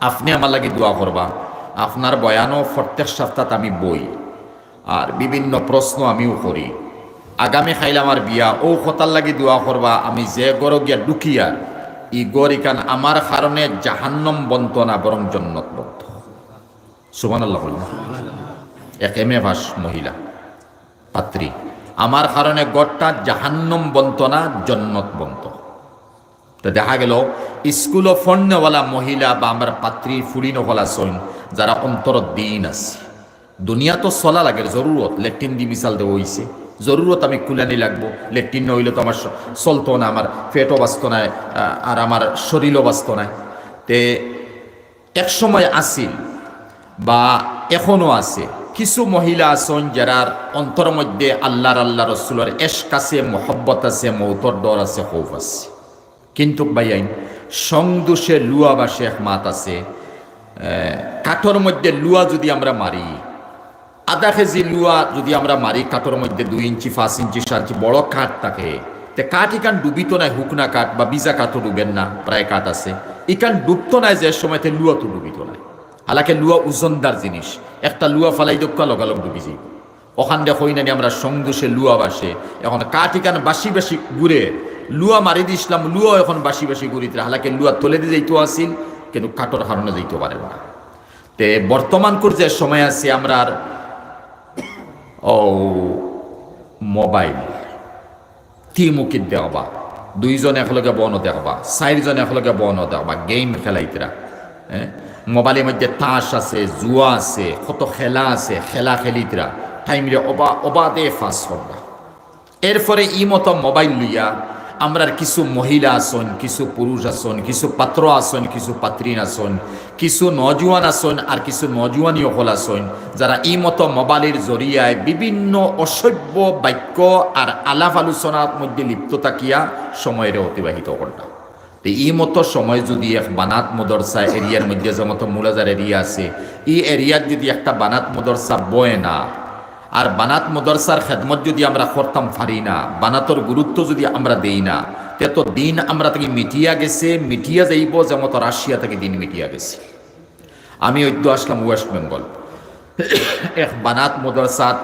আপনি আমার লাগি দোয়া করবা। আপনার বয়ানও প্রত্যেক সপ্তাহ আমি বই আর বিভিন্ন প্রশ্ন আমিও করি। আগামী খাইলে আমার বিয়া ও কথার লাগি দোয়া করবা। আমি যে গড় গিয়া ডুকিয়া ই গড় ইকান আমার কারণে জাহান্নম বন্ত না, বরং জন্নত বন্ত। সুবহানাল্লাহ বলুন। এক এম এ ভাস মহিলা পাত্রী, আমার কারণে গড়টা জাহান্নম বন্ত না, জন্নত বন্ত। তো দেখা গেল স্কুল ফন্যওয়ালা মহিলা বা আমার পাত্রী ফুলিনওয়ালা সৈন যারা অন্তর দিন আছে। দুনিয়া তো চলা লাগে, জরুরত লেট্রিন দি মিশাল দেওয়া হয়েছে, জরুরত আমি কুলানি লাগবো। লেট্রিন নইলে তো আমার চলতো না, আমার পেটও বাঁচত না আর আমার শরীরও বাঁচত না। তে এক সময় আসিল বা এখনো আছে কিছু মহিলা আছেন যারার অন্তর মধ্যে আল্লাহ রসুলের এশক আছে, মোহব্বত আছে, মৌতর ডর আছে, খৌফ আছে। কিন্তু ভাইয়াইন সংদোষে লুয়া বা শেখ মাত আছে। কাঠর মধ্যে লুয়া যদি আমরা মারি, আধা কেজি লুয়া যদি আমরা মারি কাঠর মধ্যে 2 ইঞ্চি 5 ইঞ্চি 7 ইঞ্চি বড় কাঠ থাকে, তে কাঠ ইকান ডুবিত নাই, হুকনা কাঠ বা বিজা কাঠও ডুবেন না, প্রায় কাঠ আছে ইকান ডুবতো নাই যে সময়তে লুয়া তো ডুবিত নাই। হালাকে লুয়া ওজনদার জিনিস, একটা লুয়া ফালাই দক্কা লগালগ ডুবি যাই। ওখান দিয়ে হই নানি আমরা সংদোষে লুয়া বাসে। এখন কাঠ ইকান বাসি বাসি ঘুরে লুয়া মারি দিছিলাম, লুয়া এখন বাসি বাসি ঘুরিতে, হালাকে লুয়া তলে দিয়ে যাইতো আসিল কিন্তু কাঠর কারণে যাইতে পারে না। তে বর্তমান করে যে সময় আছে আমরা ও মোবাইল তিমুকিত দেওয়া, 2 জন একলগে বন দেওয়া, 4 জন একলগে বন দেওয়া, গেম খেলাইতরা। মোবাইলের মধ্যে তাস আছে, জুয়া আছে, কত খেলা আছে, খেলা খেলিতরা টাইমরে অবাধে ফাঁস করবা। এরপরে ই মতো মোবাইল লইয়া আমরার কিছু মহিলা আসন, কিছু পুরুষ আসন, কিছু পাত্র আসন, কিছু পাত্রীন আসন, কিছু নজওয়ান আসন আর কিছু নজওয়ানি হল আসন, যারা ই মতো মোবাইলের জরিয়ায় বিভিন্ন অসভ্য বাক্য আর আলাপ আলোচনার মধ্যে লিপ্ত থাকিয়া সময়ের অতিবাহিত করতাম। তো ই মতো সময় যদি এক বানাত মদরসা এরিয়ার মধ্যে যে মতো মুলাজার এরিয়া আছে, এই এরিয়ার যদি একটা বানাত মদরসা বয় না আর বানাত মদরসার খেদমত যদি আমরা করতাম পারি না, বানাতর গুরুত্ব যদি আমরা দেই না, তে তো দিন আমরা থেকে মিটিয়া গেছে, মিটিয়া যাইব যেমন রাশিয়া থেকে দিন মিটিয়া গেছে। আমি ঐদ্য আসলাম ওয়েস্ট বেঙ্গল, এক বানাত মদরসাত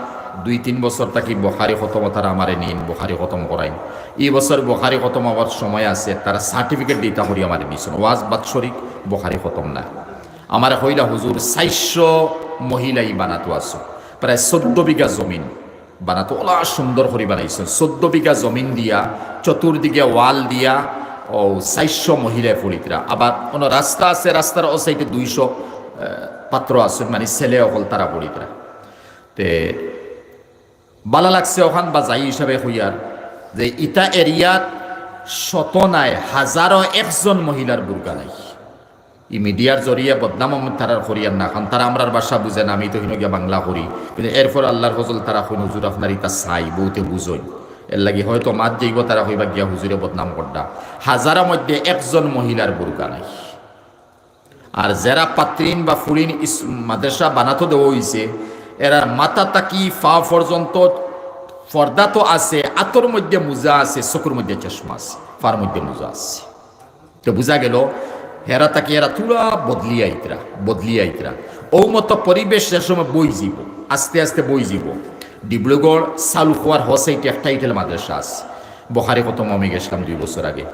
2-3 বছর থাকি বখারি খতম, তারা আমারে নিন বখারি খতম করাইন। এই বছর বখারি খতম হওয়ার সময় আছে, তারা সার্টিফিকেট দিতা করি আমার নিয়েছেন, ওয়াজ বাৎসরিক বখারি খতম না। আমার হইলা হুজুর 400 মহিলাই বানাতো আছো, প্রায় 14 বিঘা জমিন বানাতো, ওলা সুন্দর করে বানাইছে। 14 বিঘা জমিন দিয়া চতুর্দিকে ওয়াল দিয়া ও 400 মহিলা ফরিতরা। আবার কোনো রাস্তা আছে, রাস্তার ও সাইডে 200 পাত্র আছে, মানে ছেলে অকল তারা ফরিতরা। তে বালা লাগছে ওখান বা যাই হিসাবে হইয়ার যে ইটা এরিয়াত শত নাই হাজারো 1জন মহিলার বুর্গা নাই। ই মিডিয়ার জরিয়া বদনাম তারার করিয়ার না, কারণ তারা আমরার ভাষা বুঝে না, আমি তো হিন গিয়া বাংলা করি, কিন্তু এরপর আল্লাহর ফজল তারা হইন হুজুর আপনার ইটা চাই বহুতে বুঝই, এর লাগি হয়তো মাত যাইব তারা হইবা গিয়া হুজুরে বদনাম করডা। হাজারের মধ্যে 1জন মহিলার বুর্গা নাই। আর যারা পাত্রিন বা ফুরিন মাদ্রাসা বানাতো দেওয়া হইছে, এরা মাথা তাকি ফা পর্যন্ত পর্দা তো আছে, আতর মধ্যে মোজা আছে, চকুর মধ্যে চশমা আছে, ফার মধ্যে মোজা আছে। তো বুঝা গেল হেরা তাকে এরা তুলা বদলি আইতরা। ও মতো পরিবেশ সে সময় বই যাব, আস্তে আস্তে বই যাব। ডিব্রুগড় চালু হওয়ার হসাইটে একটা টাইটেল মাদ্রাসা আছে, বখারি কত আমি গেছিলাম 2 বছর আগে।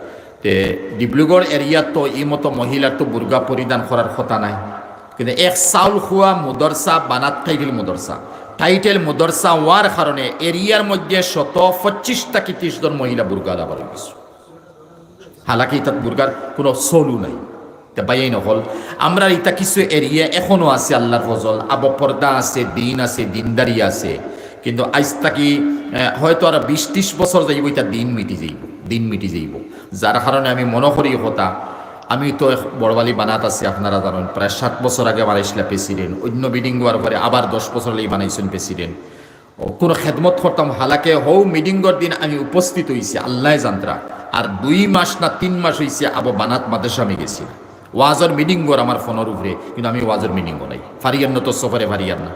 তে ডিব্রুগড় এরিয়াত তো এই মতো মহিলার তো বুর্গা পরিধান করার কথা নাই, কিন্তু এক চাউল খোয়া মদরসা বানাত টাইটেল মদরসা হওয়ার কারণে এরিয়ার মধ্যে 125 থেকে 30 জন মহিলা বুর্গা লাভার হয়েছে। হালাকি তাত বুর্গার কোনো চলু নাই। বাইয়াই নহল আমরা ইতা কিছু এরিয়া এখনো আছে আল্লাহর ফজল, আবো পর্দা আছে, দিন আছে, দিনদারি আছে, কিন্তু আজ তাকি হয়তো আর 20-30 বছর যাইব এটা দিন মিটি যাইব। যার কারণে আমি মনে করি কথা, আমি তো বড়বালি বানাত আছে আপনারা জানেন, প্রায় 7 বছর আগে বানাইছিল প্রেসিডেন্ট, অন্য মিটিং হওয়ার পরে আবার 10 বছর লাগি বানাইছেন প্রেসিডেন্ট। কোনো খেদমত করতাম, হালাকে হৌ মিটিংয়ের দিন আমি উপস্থিত হয়েছি আল্লাহ জানতরা, আর 2 মাস না 3 মাস হয়েছে আবো বানাত মাদ্রাসা আমি গেছি। ওয়াজর মিটিং কর আমার ফোনের উপরে, কিন্তু আমি ওয়াজর মিটিং নাই, ফারিয়ার না তো সফরে ফারিয়ার না।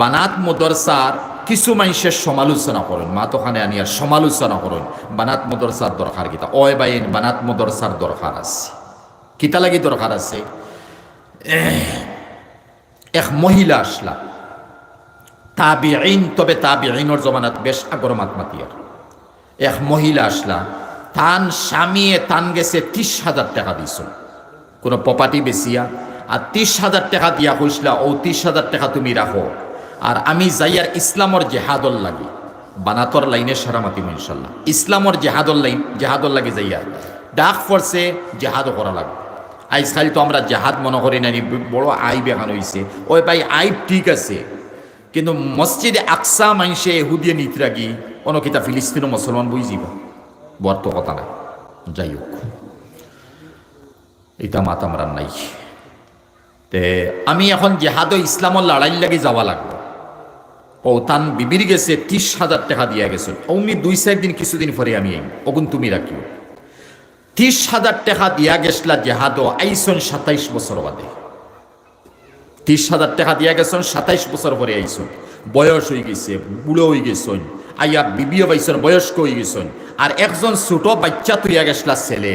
বানাত মদরসার কিছু মানুষের সমালোচনা করেন, মা তোখানে আনিয়ার সমালোচনা করেন, বানাত মদরসার দরকার কিতা, ওই বাইন বানাত মদরসার দরকার আছে, কিতা লাগি দরকার আছে। এক মহিলা আসলা তাবিঈন, তবে তাবিঈনের জমানাত বেশ আগর মাতমাতিয়ার। এক মহিলা আসলা, তান স্বামীয়ে তান গেছে 30,000 টাকা দিছ কোনো প্রপার্টি বেচিয়া, আর 30,000 টাকা দিয়া কইসলা ও 30,000 টাকা তুমি রাখো, আর আমি যাইয়ার ইসলামর জেহাদর লাগি, বানাতর লাইনে সারা মাতিম ইনশাল্লাহ, ইসলামর জেহাদর লাগে যাইয়া ডাক পড়ছে জেহাদও করা লাগবে। আজকাল তো আমরা জেহাদ মনে করি না, বড় আইব এখন হয়েছে। ওই ভাই আইব ঠিক আছে, কিন্তু মসজিদে আকসা মাইসে এহুদিয়ে নিতরাগি অনকিতা ফিলিস্তিনও মুসলমান বই যাব বর্ত কথা নাই। যাই হোক, এটা মাত আমরা নাই। তে আমি এখন জেহাদ ইসলামর লড়াই লাগি যাওয়া লাগবে। ও তান বিবির গেছে 30,000 টাকা দিয়া গেছে, অমনি 2-4 দিন কিছুদিন পরে আমি অগুন তুমি রাখিও 30,000 টাকা দিয়া গেছলা জেহাদ আইসন 27 বছর বাদে। 30,000 টাকা দিয়া গেছেন 27 বছর পরে আইসন, বয়স হয়ে গেছে, বুড়ো হয়ে গেছেন, আইয়া বিবিও পাইছেন, বয়স্ক হয়ে গেছেন, আর একজন ছোট বাচ্চা তুইয়া গেছলা ছেলে,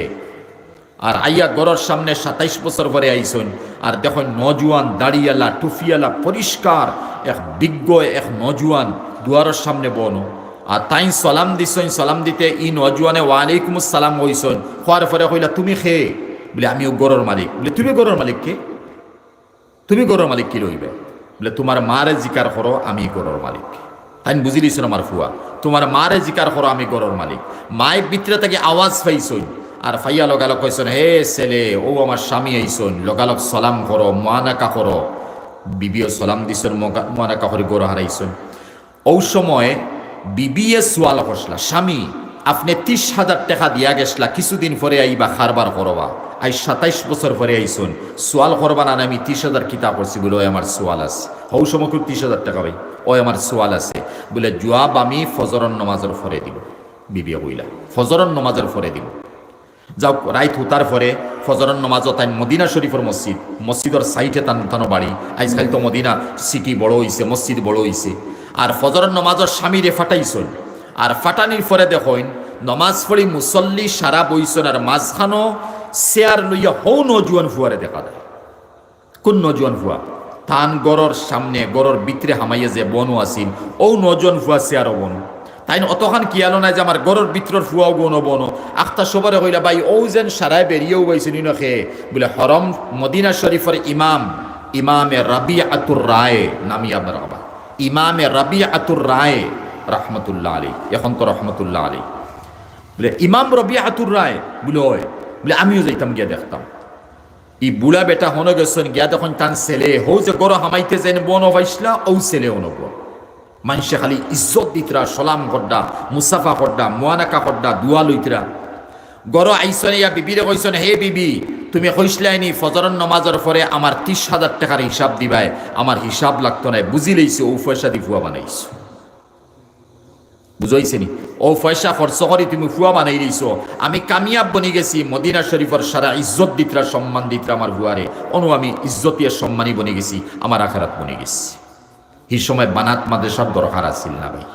আর আইয়া গড়ের সামনে 27 বছর পরে আইসন, আর দেখুন নজওয়ান দাড়িয়ালা টুফিয়ালা পরিষ্কার এক বিজ্ঞ এক নজওয়ান দুয়ারের সামনে বনো, আর তাই সালাম দিছেন, সালাম দিতে ই নজওয়ানে ওয়ালাইকুম আসসালাম হইছেন, হওয়ার পরে কইলা তুমি খে, বলে আমিও গড়ের মালিক, বলে তুমি গড়ের মালিক কে, তুমি গড়ের মালিক কি রইবে, বলে তোমার মারে জিকার করো আমি গড়ের মালিক। তাই বুঝি দিয়েছেন আমার ফুয়া, তোমার মারে জিকার করো আমি গড়ের মালিক। মায়ের ভিতরে থেকে আওয়াজ পাইছই, আর ফাইয়া লগালগ কইছেন হে ছেলে ও আমার স্বামী আইসন, লগালগ সালাম করো মানাকা করো, বিবিও সালাম দিছেন, মানাকা করে গড় হারাইছেন। ও সময় বিবিয়ে সোয়াল করসলা, স্বামী আপনি 30,000 টাকা দিয়া গেছলা, কিছুদিন পরে আইবা খারবার করবা, আই 27 বছর পরে আইসন, সোয়াল করবা না আমি 30,000 কিতাব করছি, বলে ওই আমার সোয়াল আছে। হৌ সময় 30,000 টাকা ভাই, ওই আমার সোয়াল আছে, বলে জবাব আমি ফজরন নমাজের ফরে দিব। বিবিয়া বইলা ফজরন নমাজের ফরে দিব। যাও রাইত হুতার পরে ফজরন নমাজও তাই মদিনা শরীফের মসজিদের সাইটে তানো বাড়ি, আজকাল তো মদিনা সিটি বড় হইছে, মসজিদ বড় হইছে, আর ফজরন নমাজের স্বামীরে ফাটাইছন, আর ফাটানির পরে দেখেন নমাজ পড়ি মুসল্লি সারা বইছন, আর মাঝখানো চেয়ার লইয়া হৌ নজুয়ান ফুয়ারে দেখা দেয়। কোন নজুয়ান ফুয়া? থান গড়র সামনে গড়র ভিতরে হামাইয়া যে বনু আসিল, ও নজুয়ান ফুয়া চেয়ারও বনু। তাই অতখান কি আলো নাই যে আমার গড়র ভিতরের ফুয়াও গনো বনো, আখতা সবারে কইলা ভাই ও যেন সারায় বেরিয়েও বাইছেন নখে, বলে হরম মদিনা শরীফের ইমামে রাবিআতুর রায় নামি আপনার বাবা, ইমামে রাবিআতুর রায় রহমতুল্লাহ আলী, এখন তো রহমতুল্লাহ আলী, বলে ইমাম রাবিআতুর রায় বলে আমিও যাইতাম গিয়া দেখতাম। ই বুড়া বেটা হনো গেছেন গিয়া তখন টান ছেলে হৌ যে গড় হামাইতে যেন বন পাইসলা ও ছেলে হনব, মানুষে খালি ইজ্জত দিতরা, সলাম করডা, মুসাফা করডা, মোয়ানাকা করডা, দুয়া লইতরা। গড় আইসনে ইয়া বিবিরে কইসন হে বিবি তুমি কইসলাইনি ফজরন নমাজের পরে আমার 30,000 টাকার হিসাব দিবাই, আমার হিসাব লাগতো না, বুঝি লইছে ও পয়সা দি ফুয়া বানাইছো, বুঝাইছে নি? ও পয়সা খরচ করে তুমি ফুয়া বানাই দিয়েছ, আমি কামিয়াব বনি গেছি, মদিনা শরীফের সারা ইজ্জত দিতরা, সম্মান দিতরা আমার ফুয়ারে, অনু আমি ইজ্জতীয় সম্মানী বনে গেছি, আমার আখারাত বনে গেছি। এই সময় বানাত মাদ্রাসার দরকার আসিল না ভাই,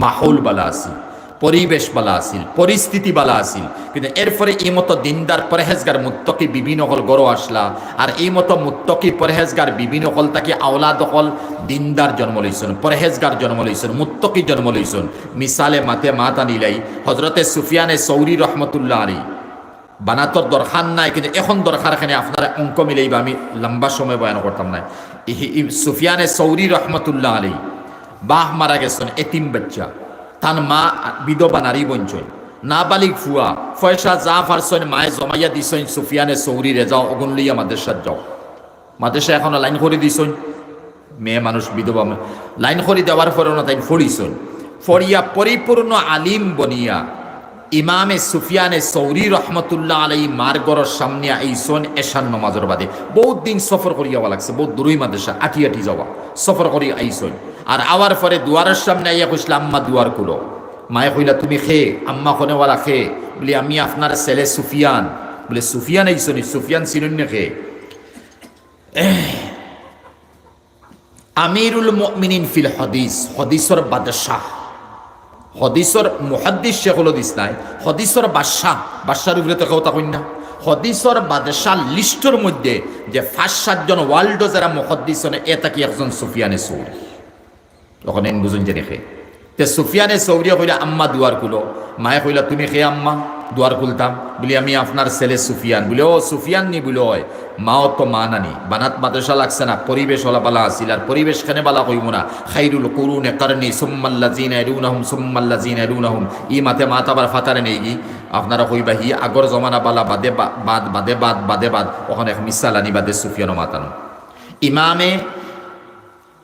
মাহৌল বালা আসিল, পরিবেশ বালা আসিল, পরিস্থিতি বালা আসিল, কিন্তু এরপরে এই মতো দিনদার পরহেজগার মুত্তকি বিভিন্ন হল গড় আসলা, আর এই মতো মুত্তকি পরহেজগার বিভিন্ন হল তাকে আওলাদ হল দিনদার জন্ম লইছেন, পরহেজগার জন্ম লইছেন, মুত্তকি জন্ম লইছেন। মিসালে মাতে মাত আনিলাই হজরতে সুফিয়ানে সৌরি রহমতুল্লাহ আলী, বানাতর দরকার নাই, কিন্তু এখন দরকার এখানে আপনারা অঙ্ক মিলাইবা, আমি লম্বা সময় বয়ান করতাম না। সুফিয়ানে সৌরি রহমতুল্লাহ আলী বাহ মারা গেছেন, এতিম বাচ্চা, তান মা বিধবা নারী বঞ্চন, নাবালিক ফুয়া, পয়সা যা পারছেন মায়ে জমাইয়া দিছেন সুফিয়ানে সৌরিরে, যাও অগুন লইয়া মাদ্রাসাত যাও। মাদ্রাসা এখন লাইন করে দিছেন, মেয়ে মানুষ বিধবা লাইন করে দেওয়ার পরেও না তাই ফড়িছেন, ফড়িয়া পরিপূর্ণ আলিম বনিয়া ইমামে সুফিয়ানে সৌরি রহমতুল্লাহ আলাই মার গড়ের সামনে আইসন এশান নমাজের বাদে। বহুত দিন সফর করিয়া লাগছে, বহুত দূরই মাদ্রাসা, আটি আটি যাওয়া, সফর করি আইসন। আর আওয়ার পরে দুয়ারের সামনে আইয়া কইসলা আম্মা দুয়ার খুলো, মায়ে কইলা তুমি খে, আম্মা খনেওয়ালা খে, বলি আমি আপনার ছেলে সুফিয়ান, বলে সুফিয়ান আইসনি, সুফিয়ান চিনুন না খে, আমিরুল মুমিনিন ফিল হদিস, হদিসর বাদশাহ, হদিসর মুহাদ্দিস শেখুল হদিস নাই, হদিসর বাদশাহ, বাদশার উপরে তো কথা কই না, হদিসর বাদশাহ লিস্টর মধ্যে যে 5-7 জন ওয়ার্ল্ড যারা মুহাদ্দিসনে এটা কি একজন সুফিয়ানে সৌরি তখন এন বুঝুন যে রেখে তে সুফিয়ানে সৌরি কইলা আম্মা দুয়ার খুলো মায়ে কইলা তুমি খেয়ে আম্মা দুয়ার খুলতাম বলি আমি আপনার ছেলে সুফিয়ান বলে ও সুফিয়ান নি বলে হয় মাও তো মা নানি বানাত মাদ্রাসা লাগছে না পরিবেশ ওলা বালা আসিল আর পরিবেশ খানে বালা কইব না খাইরুল কুরুনে কারনি সুম্মাল্লাযিনা ইয়ালুনাহুম সুম্মাল্লাযিনা ইয়ালুনাহুম ই মাতে মাত আবার ফাতারে নেই গি আপনারা কইবা হি আগর জমানা বালা বাদে ওখানে মিসাল আনি বাদে সুফিয়ানো মাতানো ইমামে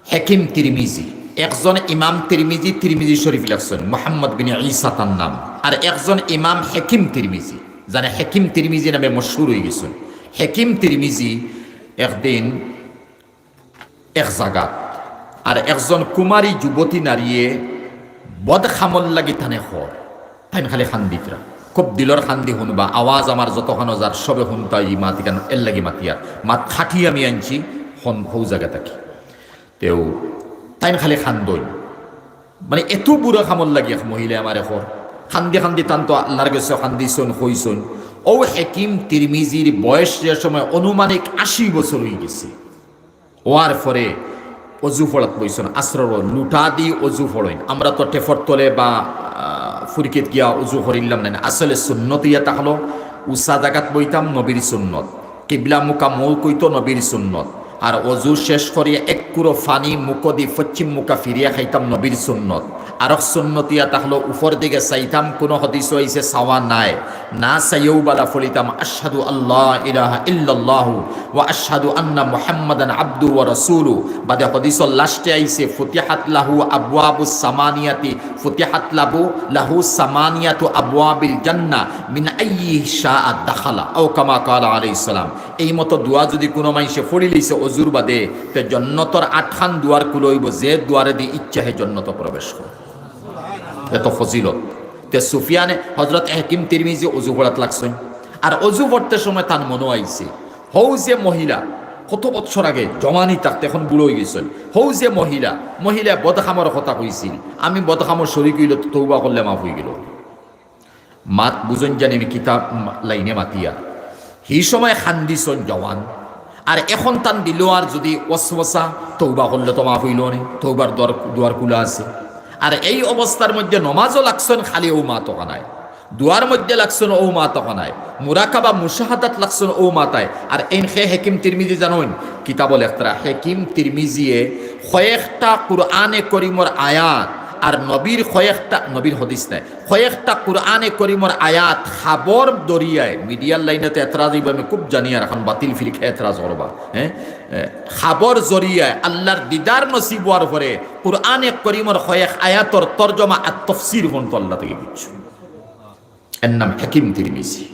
হাকিম তিরমিজি একজন ইমাম তিরমিজি শরীফ লেখছেন মোহাম্মদ বিন ঈসা তার নাম আর একজন ইমাম হাকিম তিরমিজি জানে হাকিম তিরমিজি নামে মশহুর হয়ে গেছেন হাকিম তিরমিজি একদিন এক জায়গা আর একজন কুমারী যুবতী নারীয়ে বদ খামল লাগি থানে খর তাই খালি খান্দিতরা খুব দিলর খান্দি শুনবা আওয়াজ আমার যতক্ষণ যার সবে শুনতা ই মাতি কেন এর লাগি মাতিয়ার মাত খাটি আমি আনছি হৌ জায়গা থাকি তেও তাই খালি খান্দই মানে এত বুড়ো খামল লাগি এক মহিলা আমার এখন খান্দি টান তো আল্লাহর গেছে খান্দিছন হইছন ও হাকিম তিরমিজির বয়স যে সময় অনুমানিক 80 বছর হয়ে গেছে ওয়ার পরে অজু ফড়াত বইছন আশ্রর লুটা দি অজু ফড়ইন আমরা তো টেফর তলে বা ফুরকিত গিয়া অজু করিলাম না আসলে সুন্নত ইয়া তাহলো উষা জাগাত বইতাম নবীর সুন্নত কিবলা মুকা মৌ কইতো নবীর সুন্নত আর অজু শেষ করিয়া এক কুড়ো ফানি মুখো দি পশ্চিম মুখা ফিরিয়া খাইতাম নবীর সুন্নত আর সুন্নতিয়া তাহলো উপর দিকে চাইতাম কোনো হদিস হইছে চাওয়া নাই না চাইও বালা ফলিতাম আশহাদু আল্লাহ ইলাহা ইল্লাল্লাহু ওয়া আশহাদু আন্না মুহাম্মাদান আবদু ওয়া রাসূলু বাদে হদিসর লাস্টে আইছে ফুতিহাত লাহু আবওয়াবুস সামানিয়াতি ফুতিহাত লাহু সামানিয়াতু আবওয়াবিল জান্নাহ মিন আইয়ি শাআ দাখালা আও কামা ক্বালা আলাইহিস সালাম এই মতো দোয়া যদি কোনো মাইসে পড়ি লইছে অজুর বাদে তে জন্নতর 8খান দুয়ার কুলইব যে দুয়ারে দি ইচ্ছা হে জন্নত প্রবেশ করে এত ফজিলত তে সুফিয়ানে হযরত হাকিম তিরমিজি অজু পড়াত লাগছেন আর অজু পড়তে সময় তার মনে আইছে হৌ যে মহিলা কত বছর আগে জমানি থাকতে এখন বুড়ো হয়ে গেছেন হৌ যে মহিলা বদখামর কথা কইছিল আমি বদখামর শরীক হইল তৌবা করলে মাফ হয়ে গেল মাত বুঝন জানি আমি কিতাব লাইনে মাতিয়া সেই সময় খান্দিছন জওয়ান আর এখন তান দিল আর যদি ওয়াসওয়াসা তৌবা করলে তো মাফ হইল নে তৌবার দুয়ার খোলা আছে আর এই অবস্থার মধ্যে নমাজও লাগছেন খালি ও মা তকানায় দুয়ার মধ্যে লাগছেন ও মা তকানায় মুরাকাবা মুশাহাদাত লাগছেন ও মাতায় আর এই হাকিম তিরমিজি জানুন কিতাব লেখতরা হাকিম তিরমিজিয়ে কয়েকটা কুরআনে করিমর আয়াত আর নবীর হদিস নাই কয়েকটা কুরআনে করিমর আয়াত খাবর দরিয়ায় মিডিয়ার লাইনেতে এতরাজ আমি খুব জানি আর এখন বাতিল ফিরিখে এতরাজ করবা হ্যাঁ খাবর জরিয়ায় আল্লাহর দিদার নসিব হওয়ার পরে কুরআনে করিমর কয়েক আয়াতর তরজমা আর তফসির পর্যন্ত আল্লাহ থেকে বুঝছো এর নাম হাকিম তিরমিজি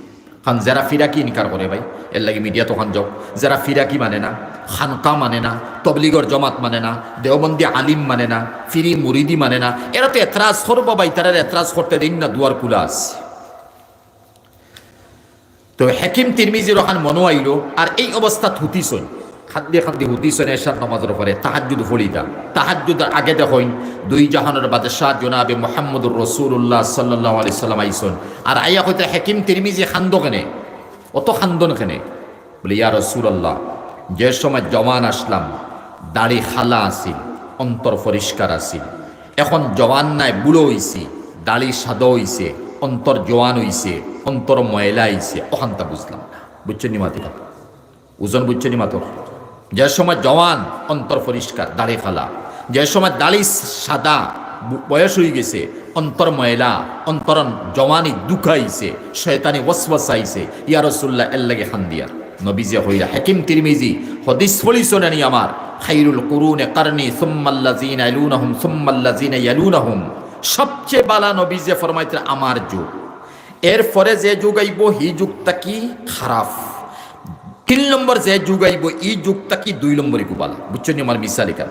খান যারা ফিরাকি ইনকার করে ভাই এর লাগে মিডিয়া তখন যাও যারা ফিরাকি মানে না খানকা মানে না তবলিগর জমাত মানে না দেওবন্দি আলিম মানে না ফিরি মুরিদি মানে না এরা তো এতরাজ করবো ভাই তারা এতরাজ করতে দিন না দুয়ার কুলা আছে তো হাকিম তিরমিজির ওখান মনো আইল আর এই অবস্থা থুতিছন খাদ্যে হুতিছন এরশাদ নামাজের পরে তাহাজ্জুদ ফলিদা তাহাজ্জুদের আগে দেখুন দুই জাহানের বাদশাহ জনাবে মুহাম্মদুর রাসূলুল্লাহ সাল্লাল্লাহু আলাইহি সাল্লাম আইছন আর আইয়া কইতে হাকিম তিরমিজি খান্দো কেনে অত খান্দন কেনে বলে ইয়া রাসূলুল্লাহ যে সময় জওয়ান আসলাম দাড়ি খালা আছিল অন্তর পরিষ্কার আছিল এখন জওয়ান নাই বুড়ো হইছি দাড়ি সাদা হইছে অন্তর জওয়ান হইছে অন্তর ময়লা হইছে ওখানটা বুঝলাম না বুঝছেন নি মাতিটা ওজন বুঝছেন নি মাতর যে সময় জওয়ান অন্তর পরিষ্কার দাড়ি খালা যে সময় দাড়ি সাদা বয়স হয়ে গেছে অন্তর ময়লা অন্তরন জওয়ানি দুখাইছে শয়তানি ওয়াসওয়াসা আইছে ইয়া রাসূলুল্লাহ এর লাগে খান্দিয়া নবীজি হইলা হাকিম তিরমিজি হাদিস পড়িছনি আমার খায়রুল কুরুনে কারনি সুম্মাল্লাযিনা ইয়ালুনাহুম সুম্মাল্লাযিনা ইয়ালুনাহুম সবচেয়ে বালা নবীজি ফরমাইতে আমার যুগ এরপরে যে যুগ আইব হি যুগটা কি খারাপ 3 নম্বর যে যুগ আইব এই যুগটা কি 2 নম্বরই বালা বুঝছেন আমার মিসালি কার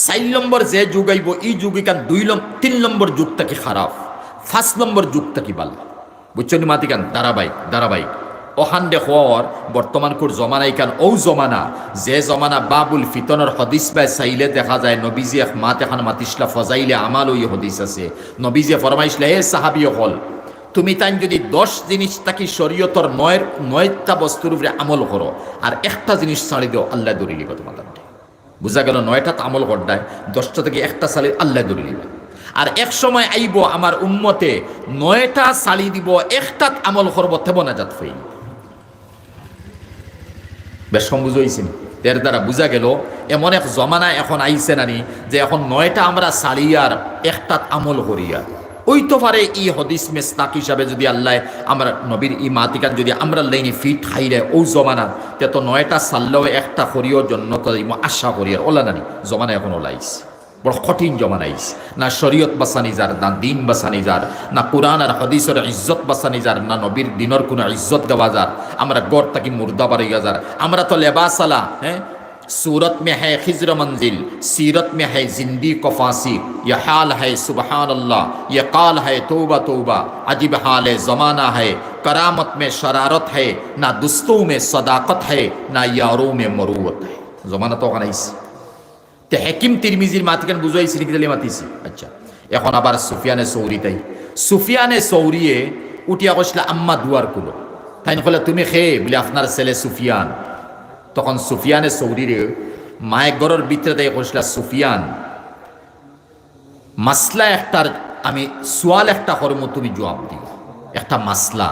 4 নম্বর যে যুগ আইব এই যুগে কান 3 নম্বর যুগটা কি খারাপ 5 নম্বর যুগটা কি বালা বুঝছেন মাতিকান ধারাবাহিক ওখান দেখর বর্তমান কোর জমানাই কান ও জমানা যে জমানা বাবুল ফিতনের হদিস বাই চাইলে দেখা যায় নবীজি এক মাত এখন মাতিসলা ফজাইলে আমাল ওই হদিস আছে নবীজি ফরমাইসলে হে সাহাবী হল তুমি তাই যদি 10 জিনিস থাকি শরীয়তর নয়টা বস্তুর উপরে আমল করো আর একটা জিনিস ছাড়ি দিও, আল্লাহ দূরে লিখো তোমার। বুঝা গেল? 9টা আমল করদায়, 10টা থেকে একটা ছাড়ি আল্লাহ দূরে লিখবে। আর এক সময় আইব আমার উম্মতে 9টা ছাড়ি দিব, একটা আমল করবো থেব না যাত ফেই। বেশ কম বুঝাইছেন? এর দ্বারা বুঝা গেল এমন এক জমানা এখন আইছে নানি যে এখন 9টা আমরা সারিয়ার একটা আমল করিয়া ওই তো পারে ই হদিস মেস্তাক হিসাবে যদি আল্লাহ আমরা নবীর ই মাতিকার যদি আমরা লাইনে ফিট খাইলে ও জমানা তে তো 9টা সাল্লাও একটা করিও জন্য তো আশা করিয়ার ওলা নানি জমানা এখন ওলাইছে। বড় কঠিন জমানা আইস, না শরীয়ত বাসানি যার, না দিন বাসানি যার, না কুরআন আর হাদিসের ইজ্জত বাসানি যার, না নবীর দিনের কোনো ইজ্জত দেওয়া যার। আমরা গড় তাকি মুর্দা বাড়িয়া যার। আমরা তো লেবাস আলা, হ্যাঁ, सूरत में है खिज्र मंजिल, सीरत में है जिंदी को फांसी, ये हाल है सुबहान अल्लाह, ये काल है तौबा तौबा, अजीब हाल है ज़माना है, करामत में शरारत है, ना दुस्तों में सदाकत है, ना यारों में मरूवत है। ज़माना तो नहीं তে হাকিম তিরমিজির মাতিকেন বুঝাইছি নাকি তাহলে মাতিছি। আচ্ছা, এখন আবার সুফিয়ানে সৌরি তাই সুফিয়ানে সৌরিয়ে উঠিয়া কইসলা আম্মা দুয়ার কুলো তাই বলে তুমি খেয়ে বলে আপনার ছেলে সুফিয়ান। তখন সুফিয়ানে সৌরিরে মায়ের ঘরের ভিতরে তাই কইসলা সুফিয়ান মাসলা একটার আমি সোয়াল একটা করব তুমি জবাব দিও, একটা মাসলা।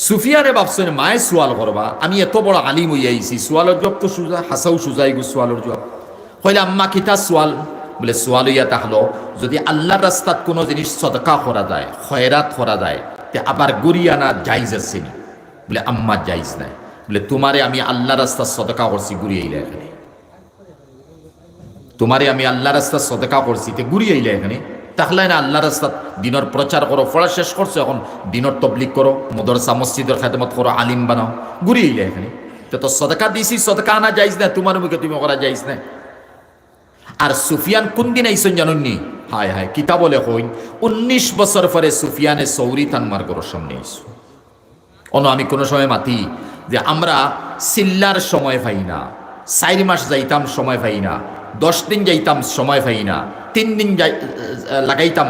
সুফিয়ানে ভাবছেন মায়ে সোয়াল করবা, আমি এত বড় আলিম হইয়া আইছি, সোয়ালের জবাব তো সুজা, হাসাও সুজাই গো সোয়ালের জবাব। কইলে আম্মা কিতা সোয়াল? বলে সোয়াল ইয়া তাহলো যদি আল্লাহর রাস্তাত কোনো জিনিস সদকা করা যায়, খয়রাত করা যায়, তে আবার গুরিয়ানা জাইজ আছে নি? বলে আম্মা জাইজ নাই। বলে তোমারে আমি আল্লাহর রাস্তার সদকা করছি, গুরিয়াইলা এখানে। তোমারে আমি আল্লাহর রাস্তার সদকা করছি, তে গুরিয়াইলা এখানে। তাহলে না আল্লাহর রাস্তাত দিনের প্রচার করো, পড়া শেষ করছো, এখন দিনের তবলিগ করো, মদরসা মসজিদের খেদমত করো, আলিম বানাও, গুরিয়াইলা এখানে। তো সদকা দিছি, সদকা আনা জাইজ না, তোমার মুখে তুমি করা জাইজ না। আর সুফিয়ান কোন দিন আইসন জানুননি? হায় হায়, কিতা বলে হইন 19 বছর পরে সুফিয়ানে সৌরি তানমার গরর সামনে আইসু। অন আমি কোনো সময় মাতি যে আমরা সিল্লার সময় পাই না, 4 মাস যাইতাম সময় পাই না, 10 দিন যাইতাম সময় পাই না, 3 দিন লাগাইতাম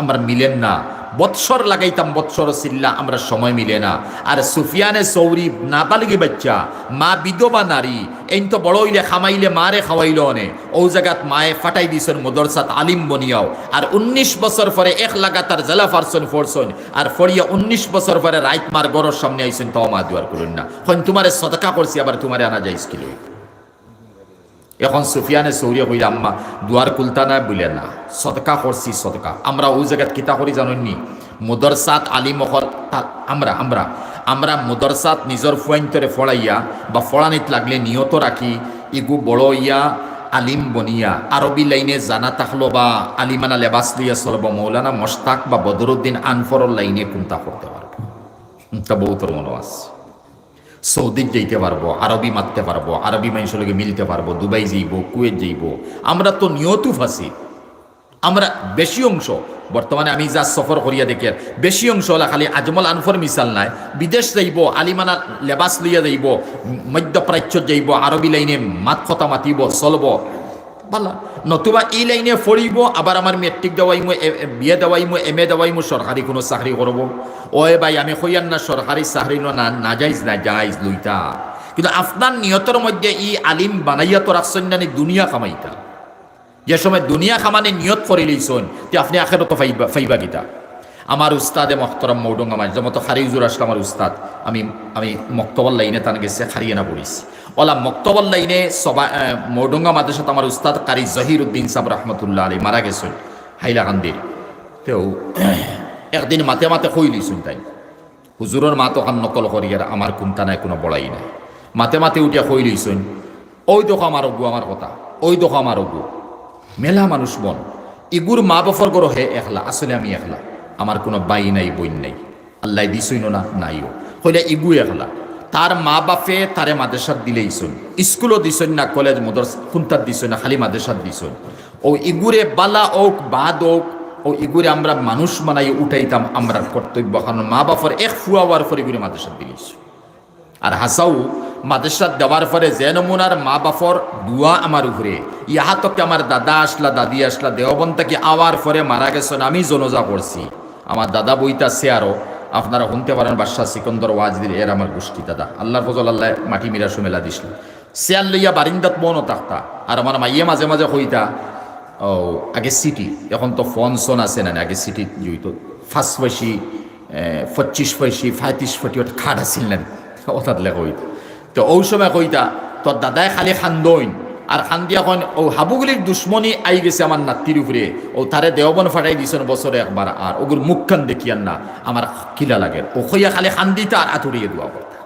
আমরা মিলেন না, বৎসর লাগাইতাম বৎসর সিল্লা আমরা সময় মিলে না। আর সুফিয়ানে সৌরি নাবালিগি বাচ্চা, মা বিধবা নারী, এই তো বড় হইলে খামাইলে মারে খাওয়াইল অনে, ও জায়গাত মায়ে ফাটাই দিছেন মদরসাত আলিম বনিয়াও। আর 19 বছর পরে এক লাগাতার জেলা ফারসন ফোরসন, আর ফরিয়া 19 বছর পরে রাইত মার গরর সামনে আইসেন, তাও মা দুয়ার করুন না, এখন তোমারে সদকা করছি, আবার তোমারে আনা যাইস কিলো। এখন সুফিয়ানে সৌরিয়া কইলে আম্মা দুয়ার কুলতা না, বলে না সদকা করছি সদকা। আমরা ওই জায়গাত কিতা করি জানেননি? মুদরসাত আলিম আমরা আমরা আমরা মুদরসাত নিজের ফুয়াইন্তরে ফড়াইয়া বা ফড়ানিত লাগলে নিয়ত রাখি ইগু বড় ইয়া আলিম বনিয়া আরবি লাইনে জানা থাকলো বা আলিমানা লেবাস লইয়া চলব, মৌলানা মোশতাক বা বদরুদ্দিন আনফরর লাইনে কোনটা করতে পারবো, তা বহুতর মনে আছে। সৌদি যাইতে পারবো, আরবি মারতে পারবো, আরবি মানুষের লগে মিলতে পারবো, দুবাই যাইব, কুয়েত যাইব। আমরা তো নিয়তু ফাঁসি। আমরা বেশি অংশ বর্তমানে আমি যা সফর করিয়া দেখি বেশি অংশ হলা খালি আজমল আনফর মিসাল নাই, বিদেশ যাইব, আলিমানা লেবাস লইয়া যাইব, মধ্যপ্রাচ্য যাইব, আরবি লাইনে মাত কথা মাতিব, চলব বালা, নতুবা এই লাইনে ফড়িব, আবার আমার মেট্রিক দেওয়াইমো, বিয়ে দেওয়াইমো, MA দেওয়াইমো, সরকারি কোনো চাকরি করবো। ওই ভাই আমি কইয়ান না সরকারি চাকরি না যাইজ না যাইজ লইতা, কিন্তু আপনার নিয়তের মধ্যে ই আলিম বানাইয়া তো রাখছেন না দুনিয়া কামাইতা। যে সময় দুনিয়া কামানে নিয়ত করে লইছেন তে আপনি আখেরত ফাইবা গীতা। আমার উস্তাদে মহতরম মৌডঙ্গা মাঝ যেমন খারিজুর আসলাম আমার উস্তাদ, আমি আমি মক্তবল লাইনে তান গেছে খারিয়ানা পড়িছি। ওলা মক্তবল লাইনে সবা মৌডঙ্গা মাদ্রাসাত আমার উস্তাদ কারি জহির উদ্দিন সাহেব রহমতুল্লাহ আলী মারা গেছেন হাইলাকান্দির। তো একদিন মাতে মাতে কই লইছেন তাই হুজুরের মা তো নকল করিয়ার আমার কোনটা নাই কোনো বড়াই নাই, মাতে মাতে উঠিয়া কই লইছেন ওই দেখো আমার অগু আমার কথা, ওই দেখো আমার অগু মেলা মানুষ বন ইগুর মা বাপর গরো হে একলা, আসলে আমি একলা, আমার কোনো বাই নাই বইন নাই, আল্লাহ দিছই না নাইও, হইলে ইগু একলা। তার মা বাপে তারে মাদ্রাসাত দিলেইছন, স্কুলও দিছন না, কলেজ মদরসা খুনতার দিছন না, খালি মাদ্রাসাত দিছন। ও ইগুরে বালা ওক বাদ ওক, ও ইগুরে আমরা মানুষ বানাই উঠাইতাম আমরা কর্তব্য, কারণ মা বাপর এক ফুয়াওয়ার পরে ইগুরে মাদ্রাসাত দিলেইছ। আর হাসাও মাদ্রাসাত দেওয়ার পরে যে নমুনার মা বাপর দুয়া আমার উপরে, ইহা তোকে আমার দাদা আসলা দাদি আসলা দেওবন থেকে আওয়ার পরে মারা গেছেন, আমি জনজা করছি, আমার দাদা বইতাছে আরও, আপনারা শুনতে পারেন বাদশাহ সিকন্দর ওয়াজদির, এর আমার গোষ্ঠী দাদা, আল্লাহর ফজল আল্লাহ মাটি মিরাসু মেলা দিছিল। চেয়ার লইয়া বারিন্দাত বনো থাকতা, আর আমার মাইয়ে মাঝে মাঝে কইতা ও আগে সিটি, এখন তো ফোন সোন আছে না, আগে সিটি জুইত 5 পয়সি 25 পয়সি 35 ফুটি ওটা খাট আসিল না, অর্থাৎ লেখা হইত। তো ওই সময় কইতা তোর দাদাই খালি খান্দইন, আর খান্দিয়া কন ও হাবুগুলির দুশ্মনী আই গেছে আমার নাতির উপরে, ও তারে দেওবন ফাটাই দিছেন বছরে একবার, আর ওগুর মুখখান দেখিয়ান না আমার কিলা লাগে, ও খইয়া খালি খান্দিতা আর আতুরিয়ে দোয়া করতা।